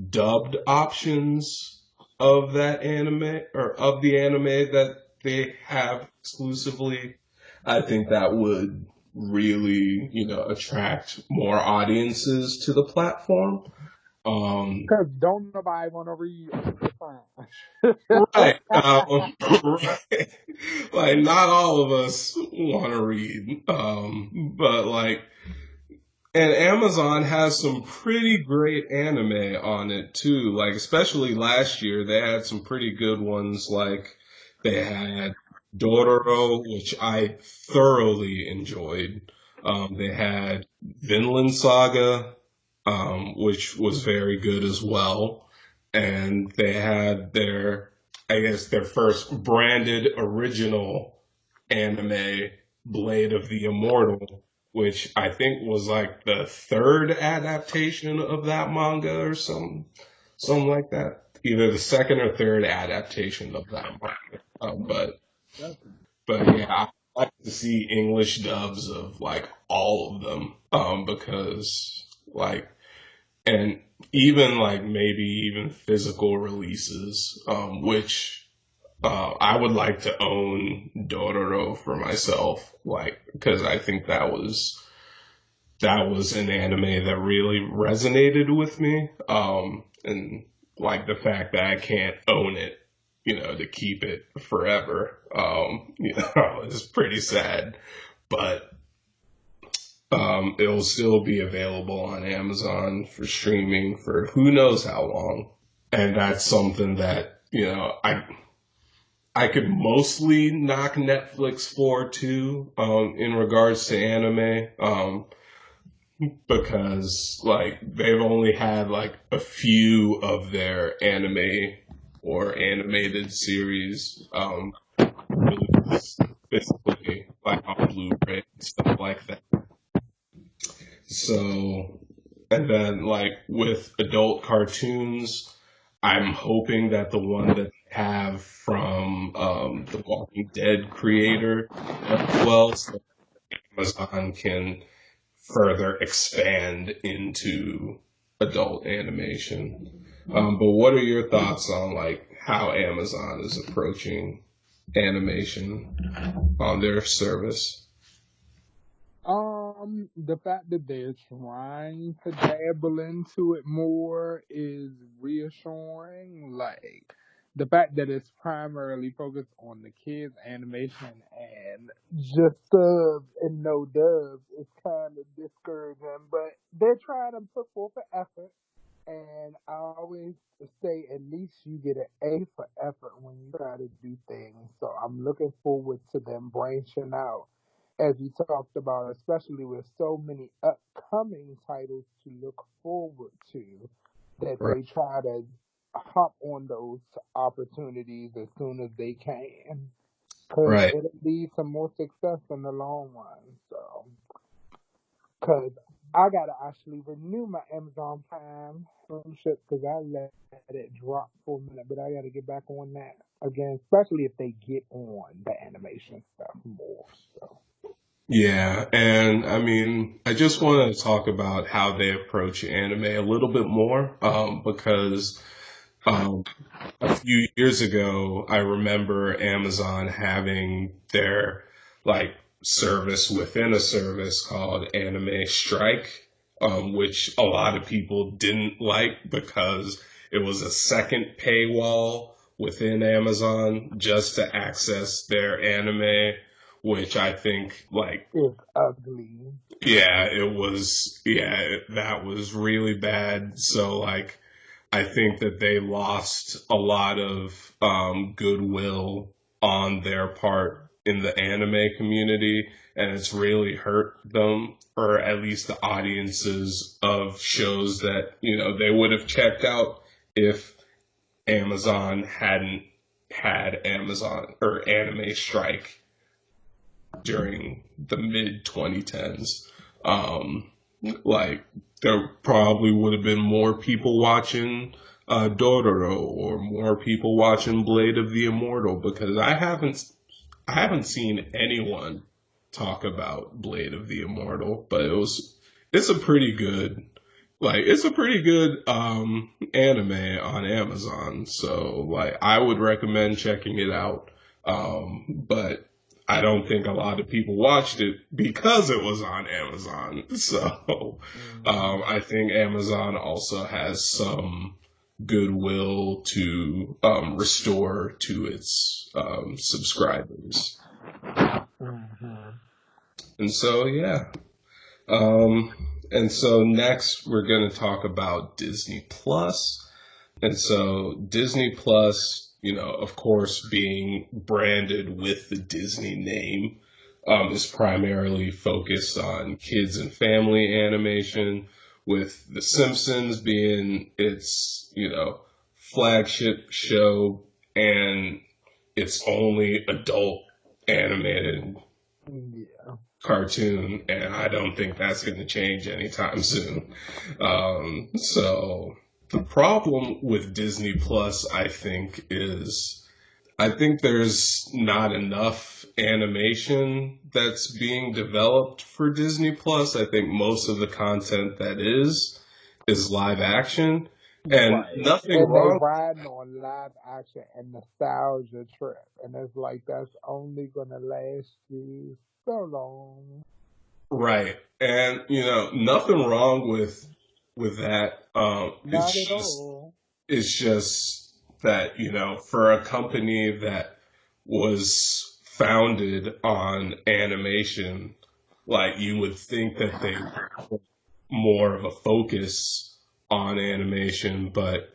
dubbed options of that anime or of the anime that they have exclusively, I think that would really, attract more audiences to the platform. Because don't nobody want to read Right. Right. Like, not all of us want to read. But like, and Amazon has some pretty great anime on it too. Like, especially last year, they had some pretty good ones. Like, they had Dororo, which I thoroughly enjoyed. They had Vinland Saga, which was very good as well. And they had I guess, their first branded original anime, Blade of the Immortal, which I think was like the third adaptation of that manga or something like that. Either the second or third adaptation of that manga. But yeah, I like to see English dubs of like all of them, because like, and even like maybe even physical releases, which I would like to own Dororo for myself, like, because I think that was an anime that really resonated with me, and like the fact that I can't own it, to keep it forever, is pretty sad, but it'll still be available on Amazon for streaming for who knows how long, and that's something that I could mostly knock Netflix for too, in regards to anime, because like they've only had like a few of their anime or animated series released physically, like on Blu-ray and stuff like that. So, and then like with adult cartoons, I'm hoping that the one that they have from the Walking Dead creator as well, so Amazon can further expand into adult animation. But what are your thoughts on like how Amazon is approaching animation on their service? The fact that they're trying to dabble into it more is reassuring. Like, the fact that it's primarily focused on the kids animation and just subs and no dubs is kind of discouraging. But they're trying to put forth an effort, and I always say at least you get an A for effort when you try to do things. So I'm looking forward to them branching out, as we talked about, especially with so many upcoming titles to look forward to, that Right. they try to hop on those opportunities as soon as they can, because Right. it'll lead to more success in the long run. So, because I gotta actually renew my Amazon Prime membership because I let it drop for a minute, but I gotta get back on that again, especially if they get on the animation stuff more. So, Yeah, and I mean, I just want to talk about how they approach anime a little bit more, because um, a few years ago, I remember Amazon having their like service within a service called Anime Strike, which a lot of people didn't like because it was a second paywall within Amazon just to access their anime, which I think like it's ugly. yeah, that was really bad. So like I think that they lost a lot of goodwill on their part in the anime community, and it's really hurt them, or at least the audiences of shows that they would have checked out if Amazon hadn't had Amazon or Anime Strike during the mid 2010s. Um, like there probably would have been more people watching Dororo or more people watching Blade of the Immortal because I haven't seen anyone talk about Blade of the Immortal, but it's a pretty good it's a pretty good anime on Amazon. So like I would recommend checking it out. But I don't think a lot of people watched it because it was on Amazon. So Hmm. I think Amazon also has some goodwill to restore to its subscribers. Hmm. And so, yeah. Um, and so next we're going to talk about Disney Plus. And so Disney Plus, of course, being branded with the Disney name, is primarily focused on kids and family animation, with The Simpsons being its, flagship show and its only adult animated Yeah. cartoon, and I don't think that's going to change anytime soon. So the problem with Disney Plus, I think, is I think there's not enough animation that's being developed for Disney Plus. I think most of the content that is live action, and Right. nothing And they wrong. riding on live action and nostalgia trip. And it's like that's only gonna last you so long. Right. And nothing wrong with that. Not at all. It's just that, for a company that was founded on animation, like you would think that they put more of a focus on animation, but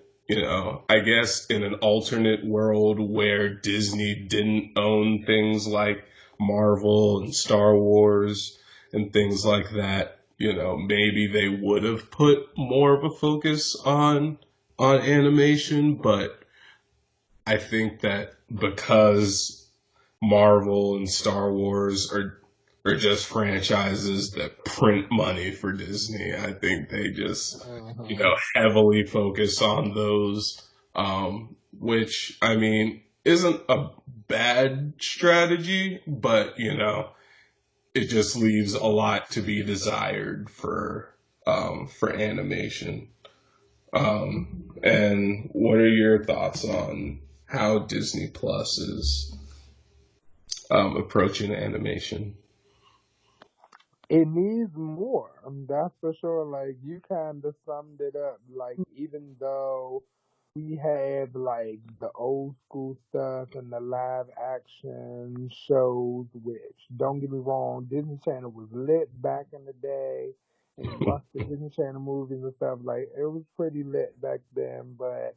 I guess in an alternate world where Disney didn't own things like Marvel and Star Wars and things like that, maybe they would have put more of a focus on animation, but I think that because Marvel and Star Wars are just franchises that print money for Disney, I think they just Hmm. heavily focus on those, which I mean isn't a bad strategy, but it just leaves a lot to be desired for animation. And what are your thoughts on how Disney Plus is approaching animation? It needs more. That's for sure. Like you kind of summed it up. Like even though We have like the old school stuff and the live action shows, which don't get me wrong, Disney Channel was lit back in the day. And you watch the Disney Channel movies and stuff, like it was pretty lit back then, but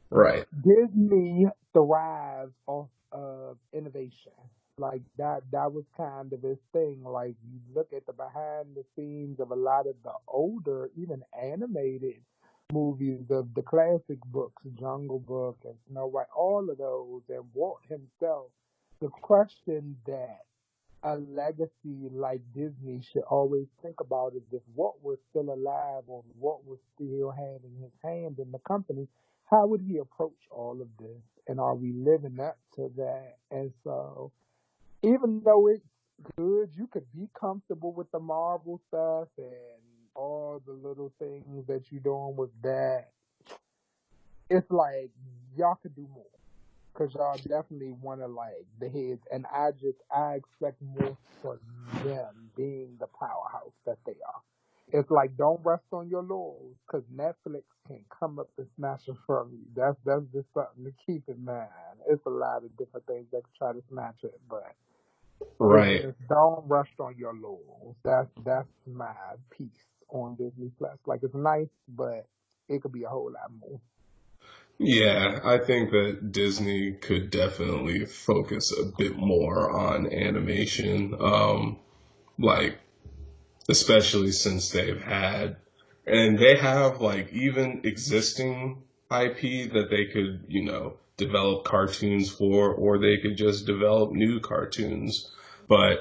Right. Disney thrives off of innovation. Like that was kind of his thing. Like you look at the behind the scenes of a lot of the older, even animated movies of the classic books, Jungle Book and Snow White, all of those, and Walt himself. The question that a legacy like Disney should always think about is if Walt was still alive or Walt was still having his hand in the company, how would he approach all of this? And are we living up to that? And so, even though it's good, you could be comfortable with the Marvel stuff and all the little things that you're doing with that. It's like y'all could do more because y'all definitely want to like the heads, and I expect more for them being the powerhouse that they are. It's like don't rest on your laurels because Netflix can come up and snatch it from you. That's just something to keep in mind. It's a lot of different things that can try to snatch it, but it's Right. just don't rest on your laurels. That's my piece on Disney Plus. Like it's nice, but it could be a whole lot more. Yeah, I think that Disney could definitely focus a bit more on animation. Like especially since they have like even existing IP that they could, develop cartoons for, or they could just develop new cartoons. But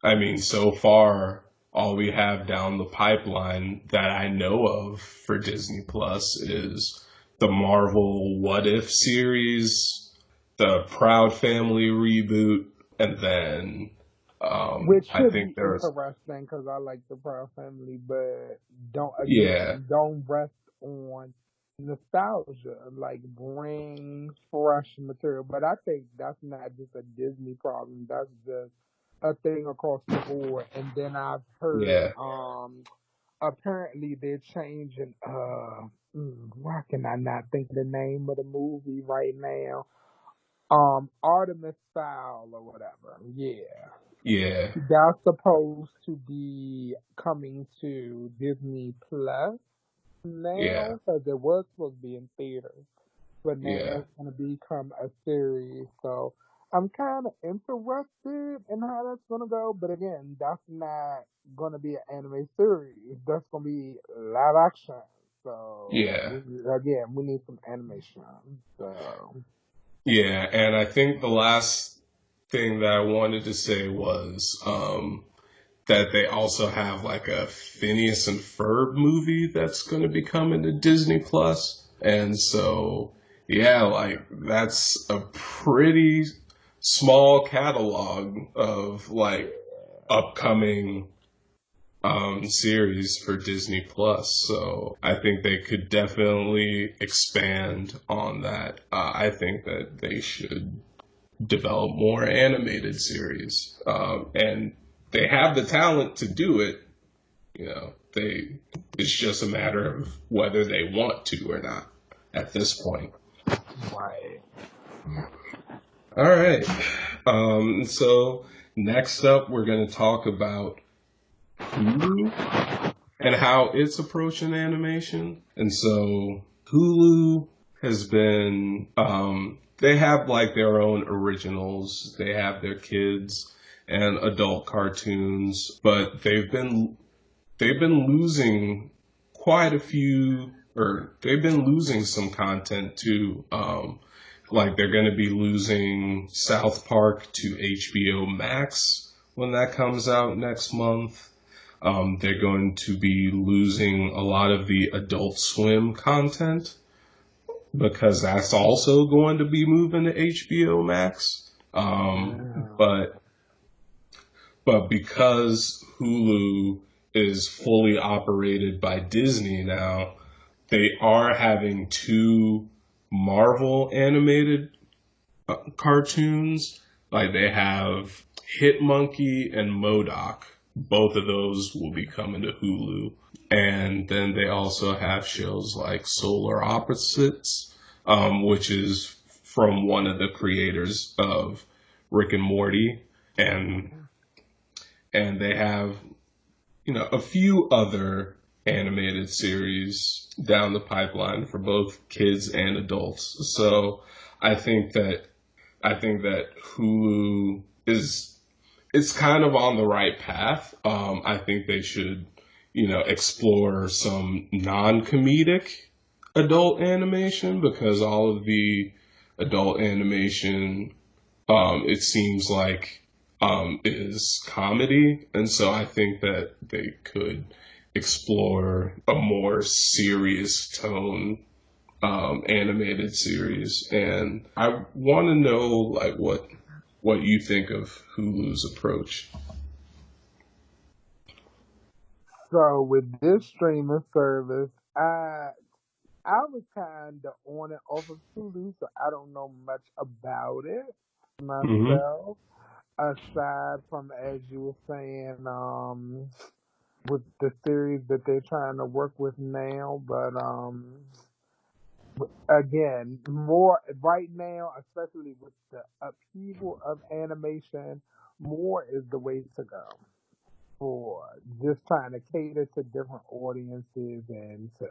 I mean, so far, all we have down the pipeline that I know of for Disney Plus is the Marvel What If series, the Proud Family reboot, and then Which I should think be there's, interesting because I like the Proud Family, but don't yeah, again don't rest on nostalgia. Like bring fresh material, but I think that's not just a Disney problem. That's just a thing across the board. And then I've heard yeah, apparently they're changing. Why can I not think of the name of the movie right now? Artemis Fowl or whatever. Yeah. yeah, That's supposed to be coming to Disney Plus yeah, now because it was supposed to be in theaters, but now yeah, it's going to become a series. So I'm kind of interested in how that's going to go. But again, that's not going to be an anime series. That's going to be live action. So yeah, we need some animation. So yeah. And I think the last thing that I wanted to say was that they also have like a Phineas and Ferb movie that's going to be coming to Disney Plus. And so, yeah, like that's a pretty small catalog of like upcoming series for Disney Plus. So I think they could definitely expand on that. I think that they should develop more animated series, and they have the talent to do it. It's just a matter of whether they want to or not at this point. right. All right. So next up, we're going to talk about Hulu and how it's approaching animation. And so Hulu has been, they have like their own originals. They have their kids and adult cartoons, but they've been losing quite a few, or they've been losing some content too. Like they're going to be losing South Park to HBO Max when that comes out next month. They're going to be losing a lot of the Adult Swim content because that's also going to be moving to HBO Max. Yeah. But because Hulu is fully operated by Disney now, they are having two Marvel animated cartoons. Like they have Hit Monkey and Modoc. Both of those will be coming to Hulu. And then they also have shows like Solar Opposites which is from one of the creators of Rick and Morty, and they have a few other animated series down the pipeline for both kids and adults. So I think that Hulu is kind of on the right path. I think they should, explore some non-comedic adult animation, because all of the adult animation, it seems like, is comedy, and so I think that they could explore a more serious tone animated series. And I want to know, like, what you think of Hulu's approach. So with this streaming service, I was kind of on and off of Hulu, so I don't know much about it Hmm. myself. Aside from, as you were saying, with the series that they're trying to work with now, but again, more right now, especially with the upheaval of animation, more is the way to go for just trying to cater to different audiences and to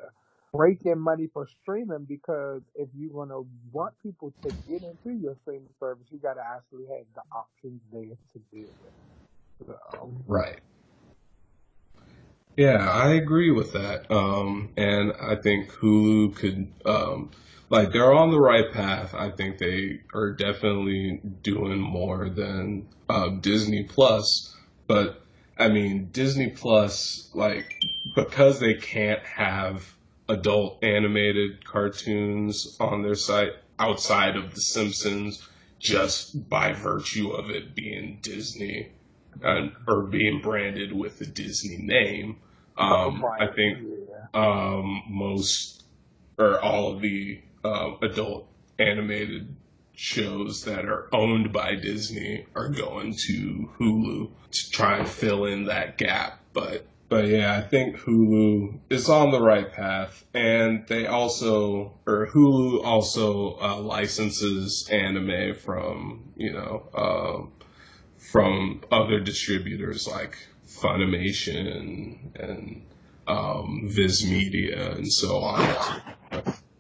break in money for streaming, because if you're going to want people to get into your streaming service, you got to actually have the options there to do it. So, Right. Yeah, I agree with that. And I think Hulu could, like, they're on the right path. I think they are definitely doing more than Disney Plus. But, I mean, Disney Plus, like, because they can't have adult animated cartoons on their site outside of The Simpsons, just by virtue of it being Disney, or being branded with the Disney name. I right, think yeah. most or all of the adult animated shows that are owned by Disney are going to Hulu to try and fill in that gap. But yeah, I think Hulu is on the right path, and Hulu also licenses anime from from other distributors like Funimation and Viz Media and so on.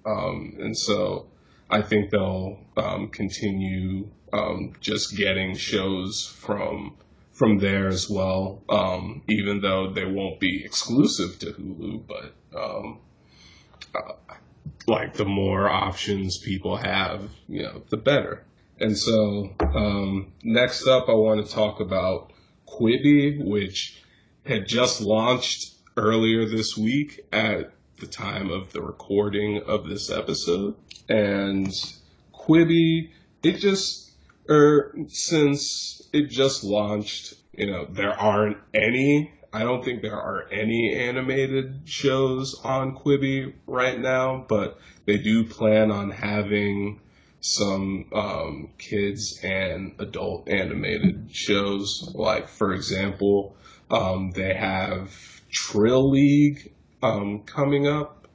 And so I think they'll continue just getting shows from there as well, even though they won't be exclusive to Hulu. But like, the more options people have, the better. And so, next up, I want to talk about Quibi, which had just launched earlier this week at the time of the recording of this episode. And Quibi, since it just launched, I don't think there are any animated shows on Quibi right now, but they do plan on having some kids and adult animated shows. Like, for example, they have Trill League coming up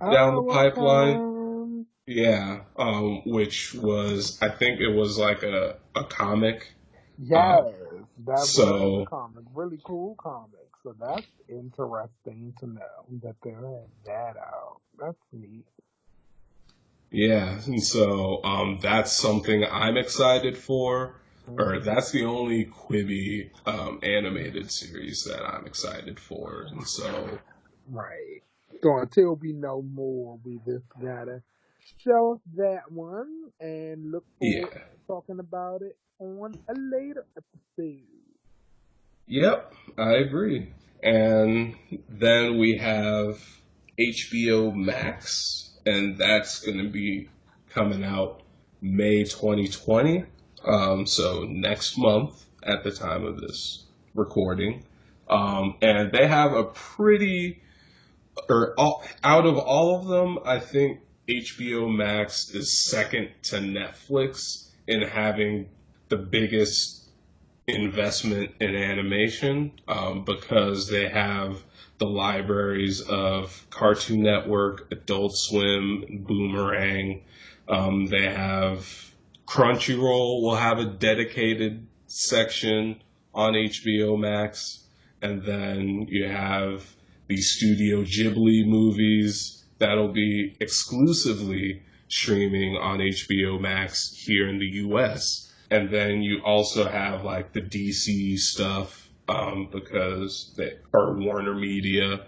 down the Oh, pipeline. okay. Yeah, which was, I think it was like a comic. Yes, Um, that was a so comic, really cool comic. So that's interesting to know that they had that out. That's neat. yeah, and so that's something I'm excited for, or Hmm. that's the only Quibi animated series that I'm excited for, and so Right. So until we know more, we just gotta show us that one and look forward yeah, to talking about it on a later episode. yep, I agree. And then we have HBO Max, and that's going to be coming out May 2020. So next month at the time of this recording. And they have a pretty, out of all of them, I think HBO Max is second to Netflix in having the biggest investment in animation because they have the libraries of Cartoon Network, Adult Swim, Boomerang. They have Crunchyroll will have a dedicated section on HBO Max, and then you have the Studio Ghibli movies that'll be exclusively streaming on HBO Max here in the US. And then you also have like the DC stuff because Warner Media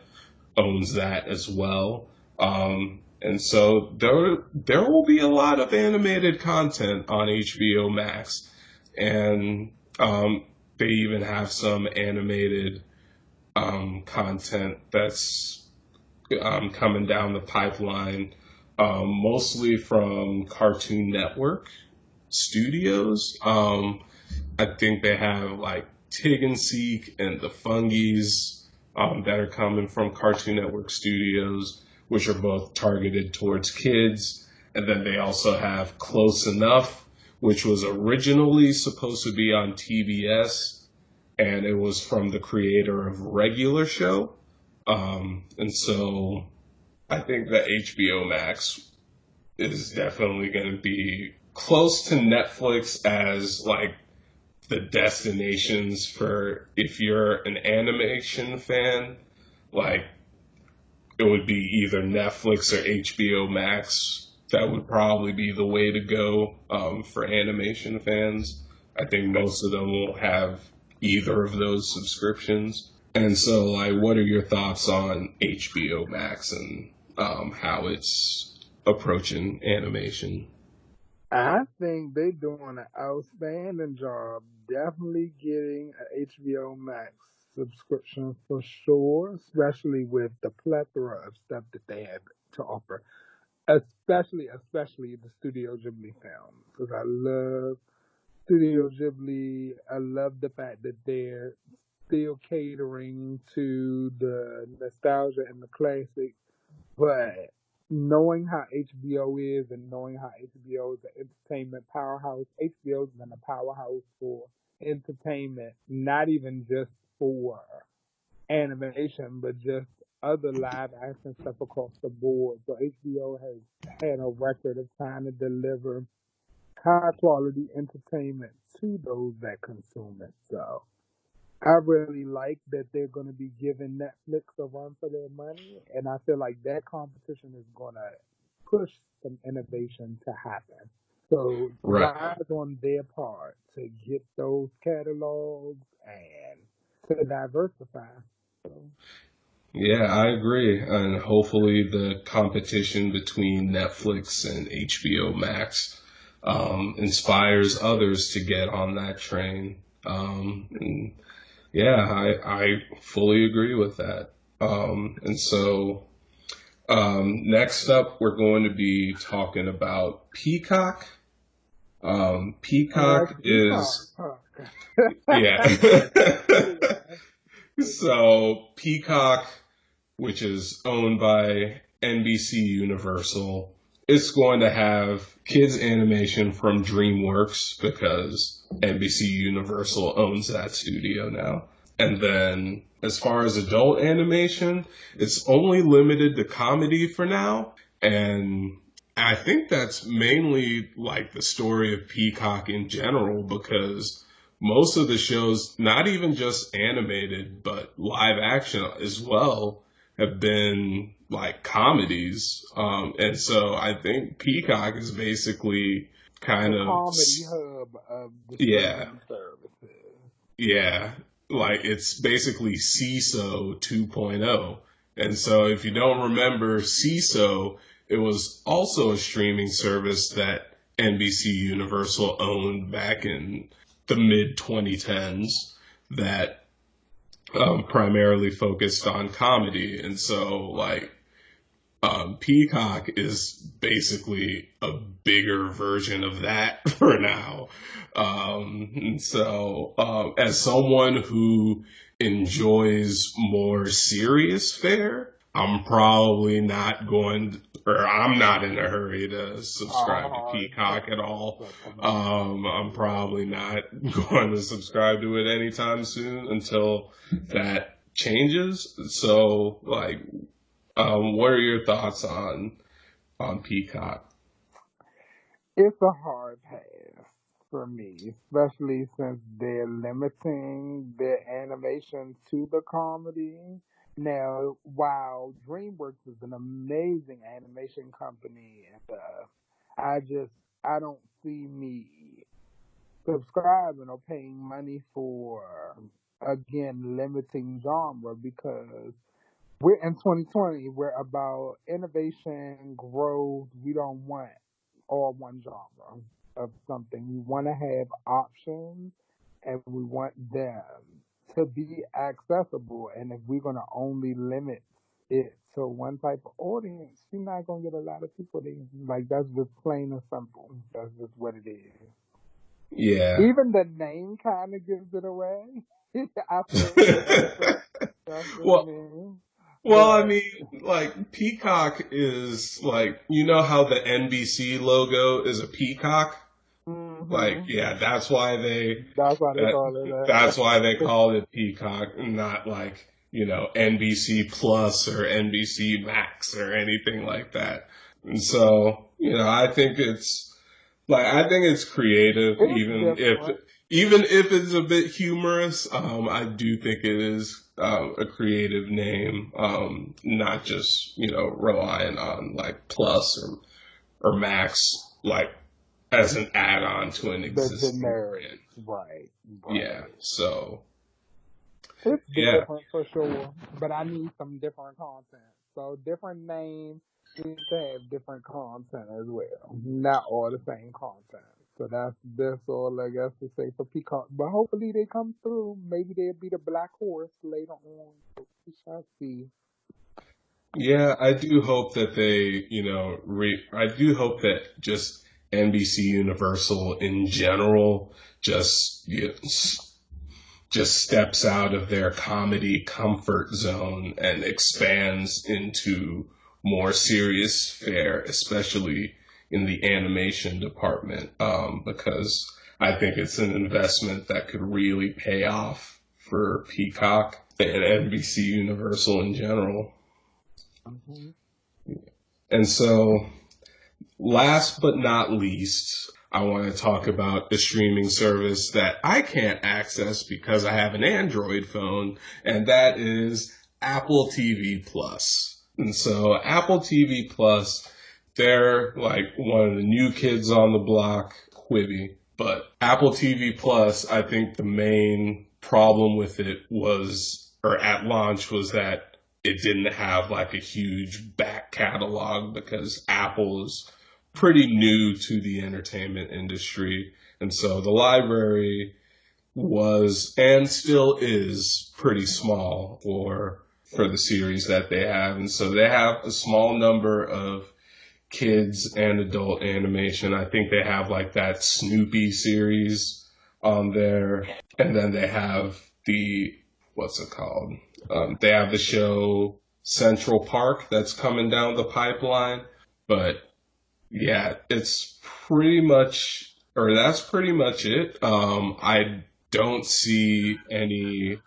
owns that as well. And so there will be a lot of animated content on HBO Max, and they even have some animated content that's coming down the pipeline, mostly from Cartoon Network studios. I think they have like Tig and Seek and the Fungies that are coming from Cartoon Network studios, which are both targeted towards kids. And then they also have Close Enough, which was originally supposed to be on TBS, and it was from the creator of Regular Show. And so I think that HBO Max is definitely going to be close to Netflix as like the destinations for if you're an animation fan. Like it would be either Netflix or HBO Max. That would probably be the way to go for animation fans. I think most of them will have either of those subscriptions. And so, like, what are your thoughts on HBO Max and how it's approaching animation? I think they're doing an outstanding job. Definitely getting an HBO Max subscription for sure, especially with the plethora of stuff that they have to offer. Especially the Studio Ghibli films, because I love Studio Ghibli. I love the fact that they're still catering to the nostalgia and the classics, but knowing how HBO is and knowing how HBO is an entertainment powerhouse, HBO has been a powerhouse for entertainment, not even just for animation, but just other live action stuff across the board. So HBO has had a record of trying to deliver high quality entertainment to those that consume it. So I really like that they're going to be giving Netflix a run for their money, and I feel like that competition is going to push some innovation to happen. So Right. strive on their part to get those catalogs and to diversify. So, Yeah, I agree. And hopefully the competition between Netflix and HBO Max inspires others to get on that train. And yeah, I fully agree with that. And so next up, we're going to be talking about Peacock. Peacock is, yeah. So Peacock, which is owned by NBC Universal, it's going to have kids animation from DreamWorks because NBC Universal owns that studio now. And then as far as adult animation, it's only limited to comedy for now. And I think that's mainly like the story of Peacock in general because most of the shows, not even just animated, but live action as well, have been like comedies. And so I think Peacock is basically kind the of, comedy hub of the yeah, streaming services. yeah, like it's basically CISO 2.0. And so if you don't remember CISO, it was also a streaming service that NBC Universal owned back in the mid 2010s that primarily focused on comedy. And so, like, Peacock is basically a bigger version of that for now. And so, as someone who enjoys more serious fare, I'm probably not going, or I'm not in a hurry to subscribe to hard Peacock at all. recommendation. I'm probably not going to subscribe to it anytime soon until that changes. So, like, what are your thoughts on Peacock? It's a hard pass for me, especially since they're limiting their animation to the comedy. Now, while DreamWorks is an amazing animation company and stuff, I just I don't see me subscribing or paying money for again limiting genre because we're in 2020. We're about innovation, growth. We don't want all one genre of something. We want to have options and we want them to be accessible. And if we're going to only limit it to one type of audience, you're not going to get a lot of people there. Like, that's just plain and simple. That's just what it is. Yeah. Even the name kind of gives it away. I feel like that's just Well, me. Well, I But mean, like Peacock is like you know how the NBC logo is a peacock? Like, hmm yeah, that's why they that's why they that call it that's why they that. call it Peacock, and not like, NBC Plus or NBC Max or anything like that. And so, I think it's creative, It's different. even if it's a bit humorous. I do think it is a creative name, not just relying on like Plus or Max like as an add-on to an The existing generic, brand. right, Yeah. right. So It's yeah, different for sure, but I need some different content. So different names need to have different content as well. Not all the same content. So that's all I guess to say for Peacock. But hopefully they come through. Maybe they'll be the black horse later on. We shall see. yeah. I do hope that I do hope that just NBC Universal in general just just steps out of their comedy comfort zone and expands into more serious fare, especially in the animation department, because I think it's an investment that could really pay off for Peacock and NBC Universal in general. Hmm And so last but not least, I want to talk about the streaming service that I can't access because I have an Android phone, and that is Apple TV Plus. And so Apple TV Plus, they're like one of the new kids on the block, Quibi. But Apple TV Plus, I think the main problem with it was, or at launch, was that it didn't have like a huge back catalog because Apple is pretty new to the entertainment industry. And so the library was and still is pretty small for the series that they have. And so they have a small number of kids and adult animation. I think they have like that Snoopy series on there. And then they have what's it called? They have the show Central Park that's coming down the pipeline. But yeah, that's pretty much it. I don't see any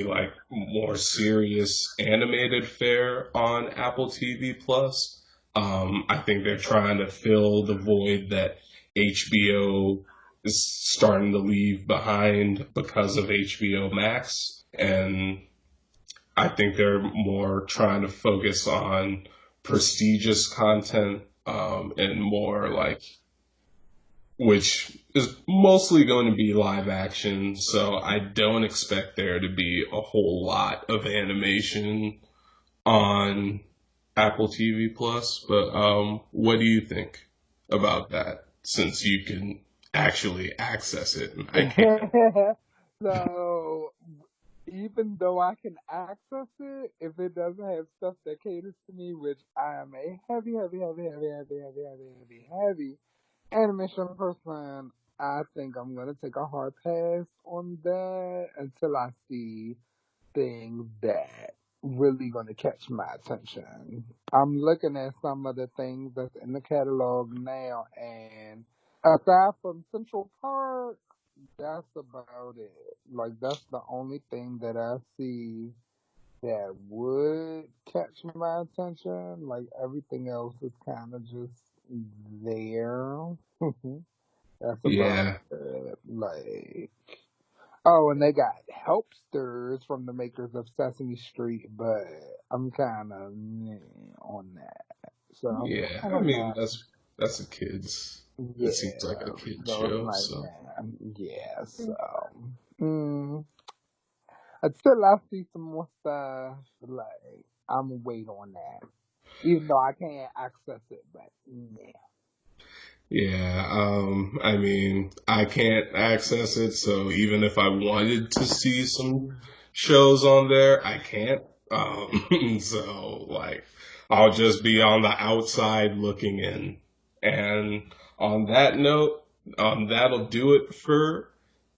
like more serious animated fare on Apple TV Plus. I think they're trying to fill the void that HBO is starting to leave behind because of HBO Max, and I think they're more trying to focus on prestigious content, and more like, which is mostly going to be live action. So I don't expect there to be a whole lot of animation on Apple TV Plus. But what do you think about that? Since you can actually access it, and I can't. So even though I can access it, if it doesn't have stuff that caters to me, which I am a heavy animation person, I think I'm gonna take a hard pass on that until I see things that really gonna catch my attention. I'm looking at some of the things that's in the catalog now, and aside from Central Park, that's about it. Like that's the only thing that I see that would catch my attention. Like everything else is kind of just there. That's about Yeah, it. Like, oh, and they got Helpsters from the makers of Sesame Street, but I'm kind of on that. So yeah. I I don't mean, know. that's a kid's. It seems like a Yeah. kid So it's show. like, So yeah. So, mm, until I see some more stuff, like I'm gonna wait on that. Even though I can't access it, but yeah. yeah. I mean, I can't access it. So even if I wanted to see some shows on there, I can't. So like, I'll just be on the outside looking in. And on that note, that'll do it for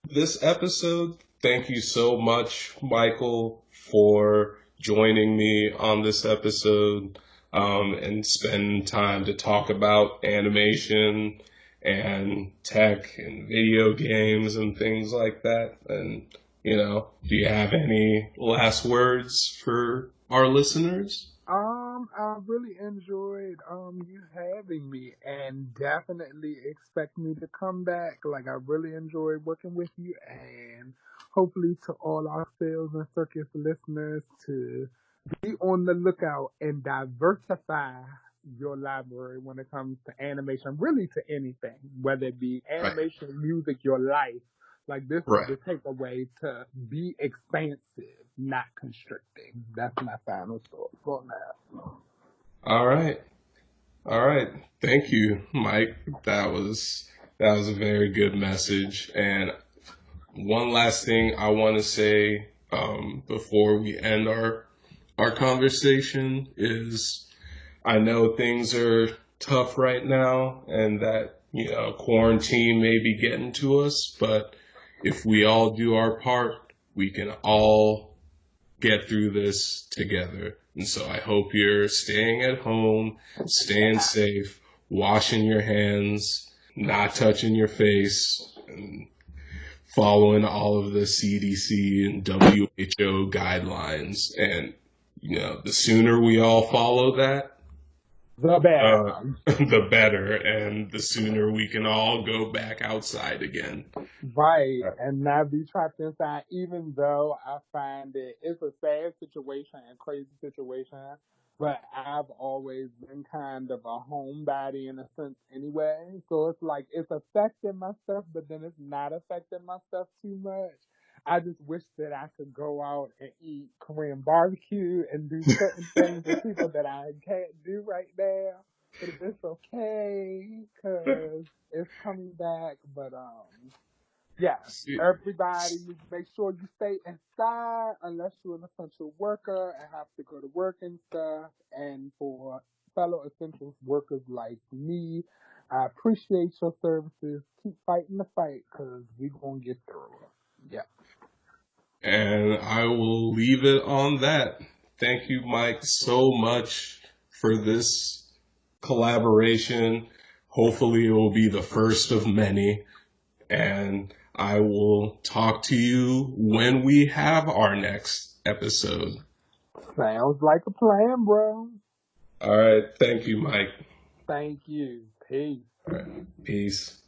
this episode. Thank you so much, Michael, for joining me on this episode and spending time to talk about animation and tech and video games and things like that. And, do you have any last words for our listeners? I really enjoyed you having me, and definitely expect me to come back. Like I really enjoyed working with you, and hopefully to all our sales and circus listeners to be on the lookout and diversify your library when it comes to animation, really to anything, whether it be Right. animation, music, your life. Like this is Right. the takeaway to be expansive, not constricting. That's my final thought on that. All right. All right. Thank you, Mike. That was a very good message. And one last thing I want to say before we end our conversation is I know things are tough right now, and that quarantine may be getting to us, but if we all do our part, we can all get through this together. And so I hope you're staying at home, staying safe, washing your hands, not touching your face, and following all of the CDC and WHO guidelines. And, the sooner we all follow that, The better. the better. And the sooner we can all go back outside again. Right, and not be trapped inside, even though I find it's a sad situation and crazy situation, but I've always been kind of a homebody in a sense anyway. So it's like it's affecting my stuff, but then it's not affecting my stuff too much. I just wish that I could go out and eat Korean barbecue and do certain things with people that I can't do right now. But it's okay, cause it's coming back. But yeah, everybody, make sure you stay inside unless you're an essential worker and have to go to work and stuff. And for fellow essential workers like me, I appreciate your services. Keep fighting the fight because we're going to get through it. Yeah. And I will leave it on that. Thank you, Mike, so much for this collaboration. Hopefully, it will be the first of many. And I will talk to you when we have our next episode. Sounds like a plan, bro. All right. Thank you, Mike. Thank you. Peace. All right. Peace.